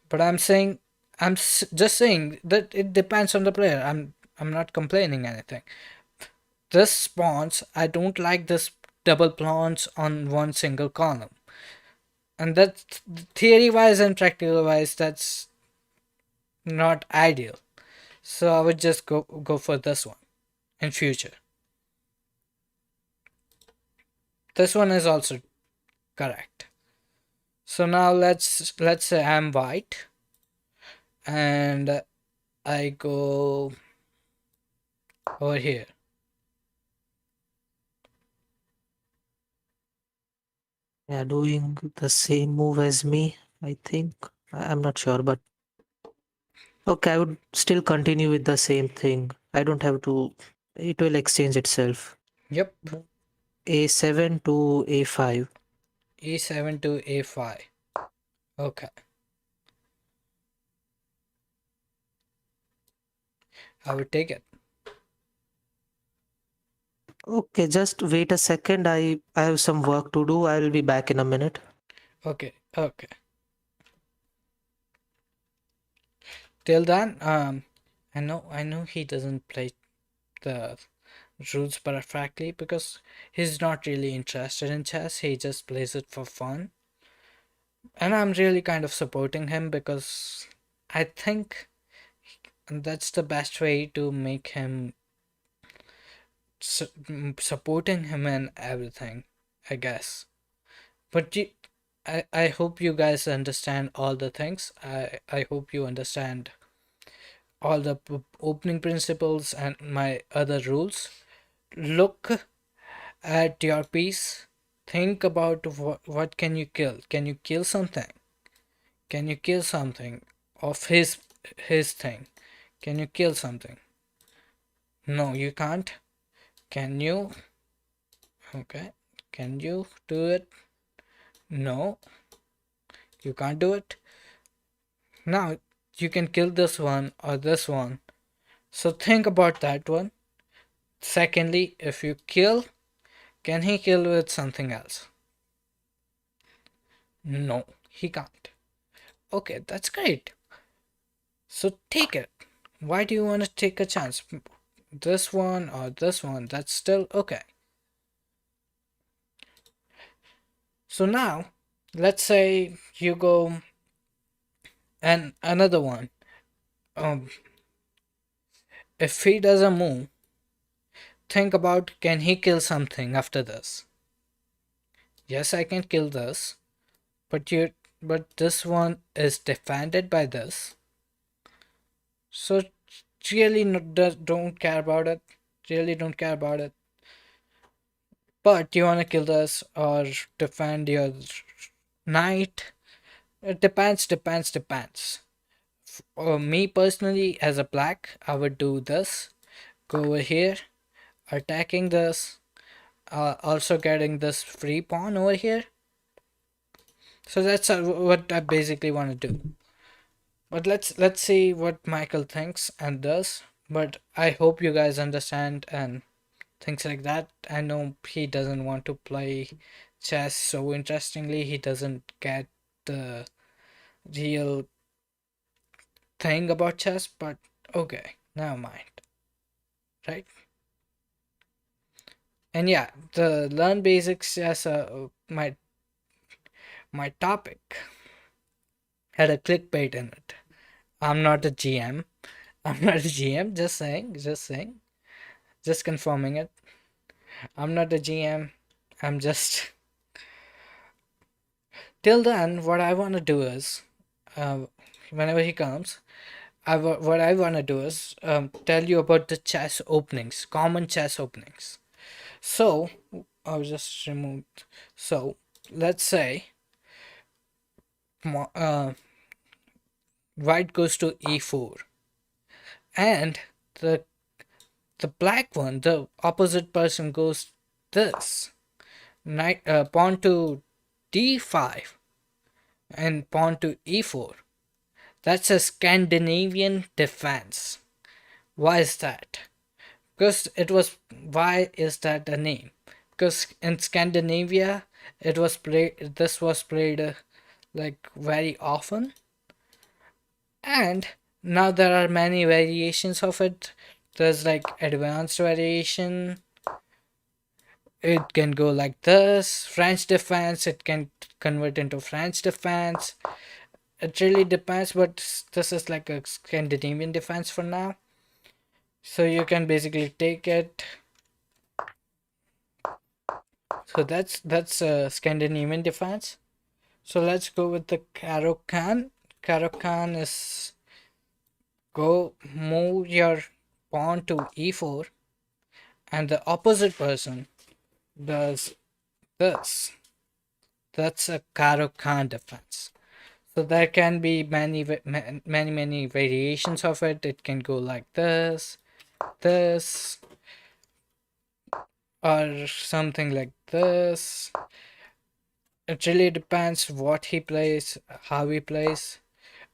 but I'm saying just saying that it depends on the player. I'm not complaining anything. This spawns. I don't like this double pawns on one single column, and that's theory wise and practical wise. That's not ideal. So I would just go for this one in future. This one is also correct. So now let's say I'm white and I go over here. Yeah, doing the same move as me, I think. I'm not sure, but okay, I would still continue with the same thing. I don't have to, it will exchange itself. Yep. Move A7 to A5. E7 to A5. Okay. I would take it. Okay, just wait a second. I have some work to do. I'll be back in a minute. Okay. Okay. Till then, I know he doesn't play the rules perfectly because he's not really interested in chess. He just plays it for fun. And I'm really kind of supporting him because I think that's the best way to make him supporting him and everything, I guess. But I hope you guys understand all the things. I hope you understand all the opening principles and my other rules. Look at your piece. Think about what can you kill? Can you kill something? Can you kill something of his thing? Can you kill something? No, you can't. Can you? Okay. Can you do it? No, you can't do it. Now you can kill this one or this one. So think about that one. Secondly, if you kill, can he kill with something else? No, he can't. Okay, that's great. So take it. Why do you want to take a chance? This one or this one, that's still okay. So now, let's say you go and another one. Um, if he does a move, think about can he kill something after this? Yes, I can kill this, but this one is defended by this. So really don't care about it. Really don't care about it. But you wanna kill this or defend your knight? It depends. Me personally, as a black, I would do this. Go over here, attacking this, also getting this free pawn over here. So that's what I basically want to do. But let's see what Michael thinks and does. But I hope you guys understand and things like that. I know he doesn't want to play chess so interestingly. He doesn't get the real thing about chess. But okay, never mind, right? And yeah, the learn basics chess. My topic had a clickbait in it. I'm not a GM. I'm not a GM. Just confirming it. I'm not a GM. I'm just. Till then, what I want to do is, uh, whenever he comes, what I want to do is tell you about the chess openings, common chess openings. So, I'll just remove. So, let's say white goes to e4, and the the black one, the opposite person goes this knight pawn to d5 and pawn to e4. That's a Scandinavian defense. Why is that? Because it was. Why is that a name? Because in Scandinavia, it was played. This was played like very often, and now there are many variations of it. There's like advanced variation. It can go like this. French defense. It can convert into French defense. It really depends, but this is like a Scandinavian defense for now. So you can basically take it. So that's a Scandinavian defense. So let's go with the Caro-Kann. Caro-Kann is go move your pawn to e4, and the opposite person does this. That's a Caro-Kann defense. So there can be many variations of it. It can go like this, or something like this. It really depends what he plays, how he plays.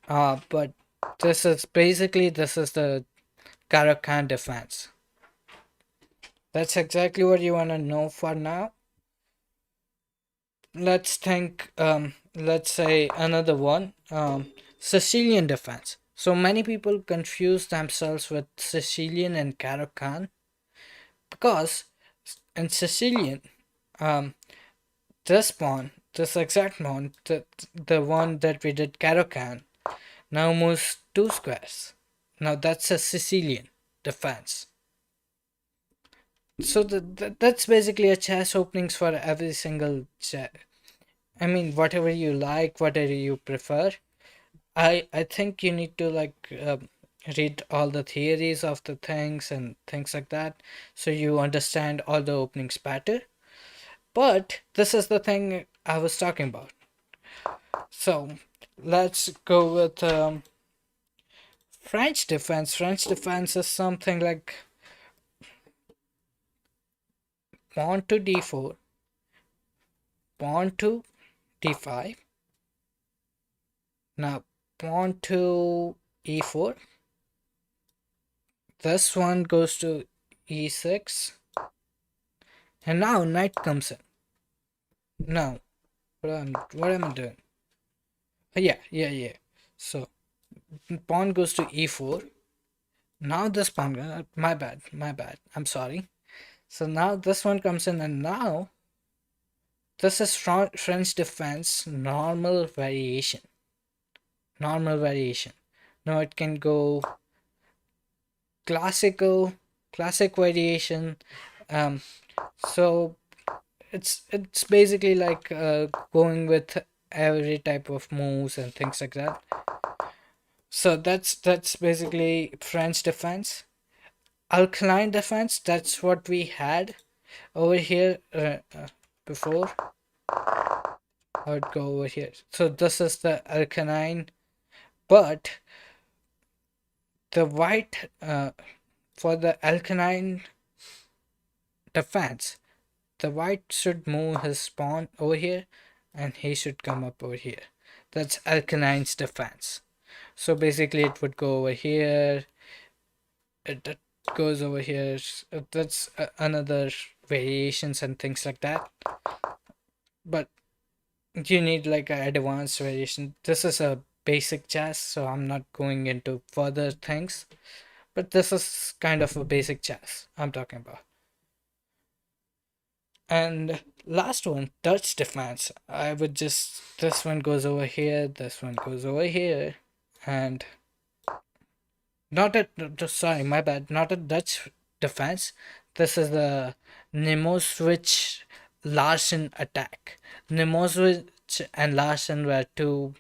But this is the Caro-Kann defense. That's exactly what you want to know for now. Let's think. Let's say another one. Sicilian defense. So many people confuse themselves with Sicilian and Caro-Kann because in Sicilian, um, this pawn, this exact pawn, the one that we did Caro-Kann, now moves two squares. Now that's a Sicilian defense. So that's basically a chess openings for every single chess. I mean, whatever you like, whatever you prefer. I think you need to like read all the theories of the things and things like that, so you understand all the openings better. But this is the thing I was talking about. So let's go with French defense. French defense is something like pawn to d4, pawn to d5. Now pawn to e4. This one goes to e6. And now knight comes in. Now, what am I doing? Yeah. So, pawn goes to e4. Now this pawn, my bad. I'm sorry. So now this one comes in, and now this is French defense normal variation. Normal variation. Now it can go classic variation. Um, so it's basically like going with every type of moves and things like that. So that's basically French defense. Alkaline defense, that's what we had over here before. I would go over here. So this is the alkaline, but the white for the alkaline defense, the white should move his pawn over here and he should come up over here. That's alkaline's defense. So basically it would go over here, it goes over here. That's another variations and things like that. But you need like an advanced variation. This is a basic chess, so I'm not going into further things. But this is kind of a basic chess I'm talking about. And last one, Dutch defense. I would just, this one goes over here, this one goes over here, and not a, sorry, my bad, not a Dutch defense. This is the Nemoswitch Larsen attack. Nemoswitch and Larsen were two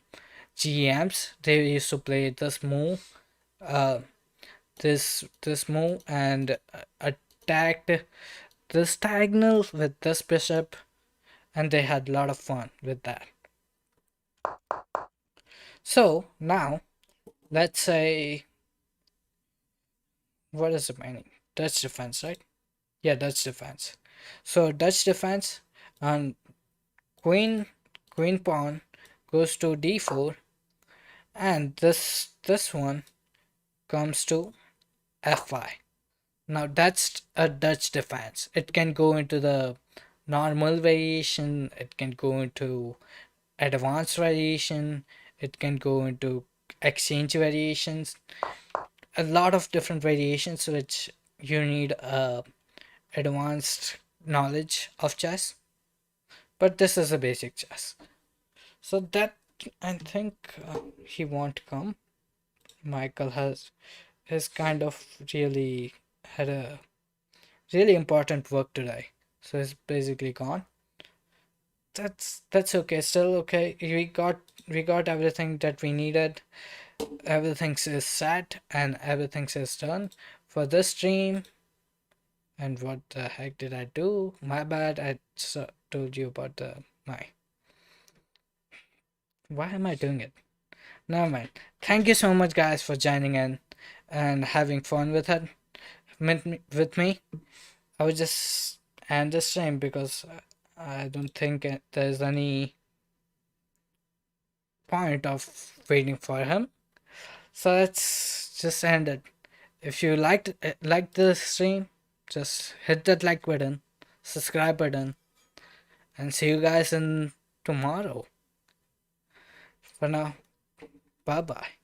GMs. They used to play this move, uh, this move, and attacked this diagonal with this bishop, and they had a lot of fun with that. So now let's say, what is the meaning? Dutch defense, right? Yeah, Dutch defense. So Dutch defense, and queen pawn goes to d4, and this one comes to f5. Now that's a Dutch defense. It can go into the normal variation, it can go into advanced variation, it can go into exchange variations, a lot of different variations which you need advanced knowledge of chess. But this is a basic chess. So that, I think he won't come. Michael has kind of really had a really important work today, so he's basically gone. That's okay, still okay. We got everything that we needed. Everything is set and everything is done for this stream. And what the heck did I do? My bad. I told you about my. Why am I doing it? Never mind. Thank you so much, guys, for joining in and having fun with it. With me. I would just end the stream because I don't think there's any point of waiting for him. So let's just end it. If you liked the stream, just hit that like button, subscribe button, and see you guys in tomorrow. For now, bye bye.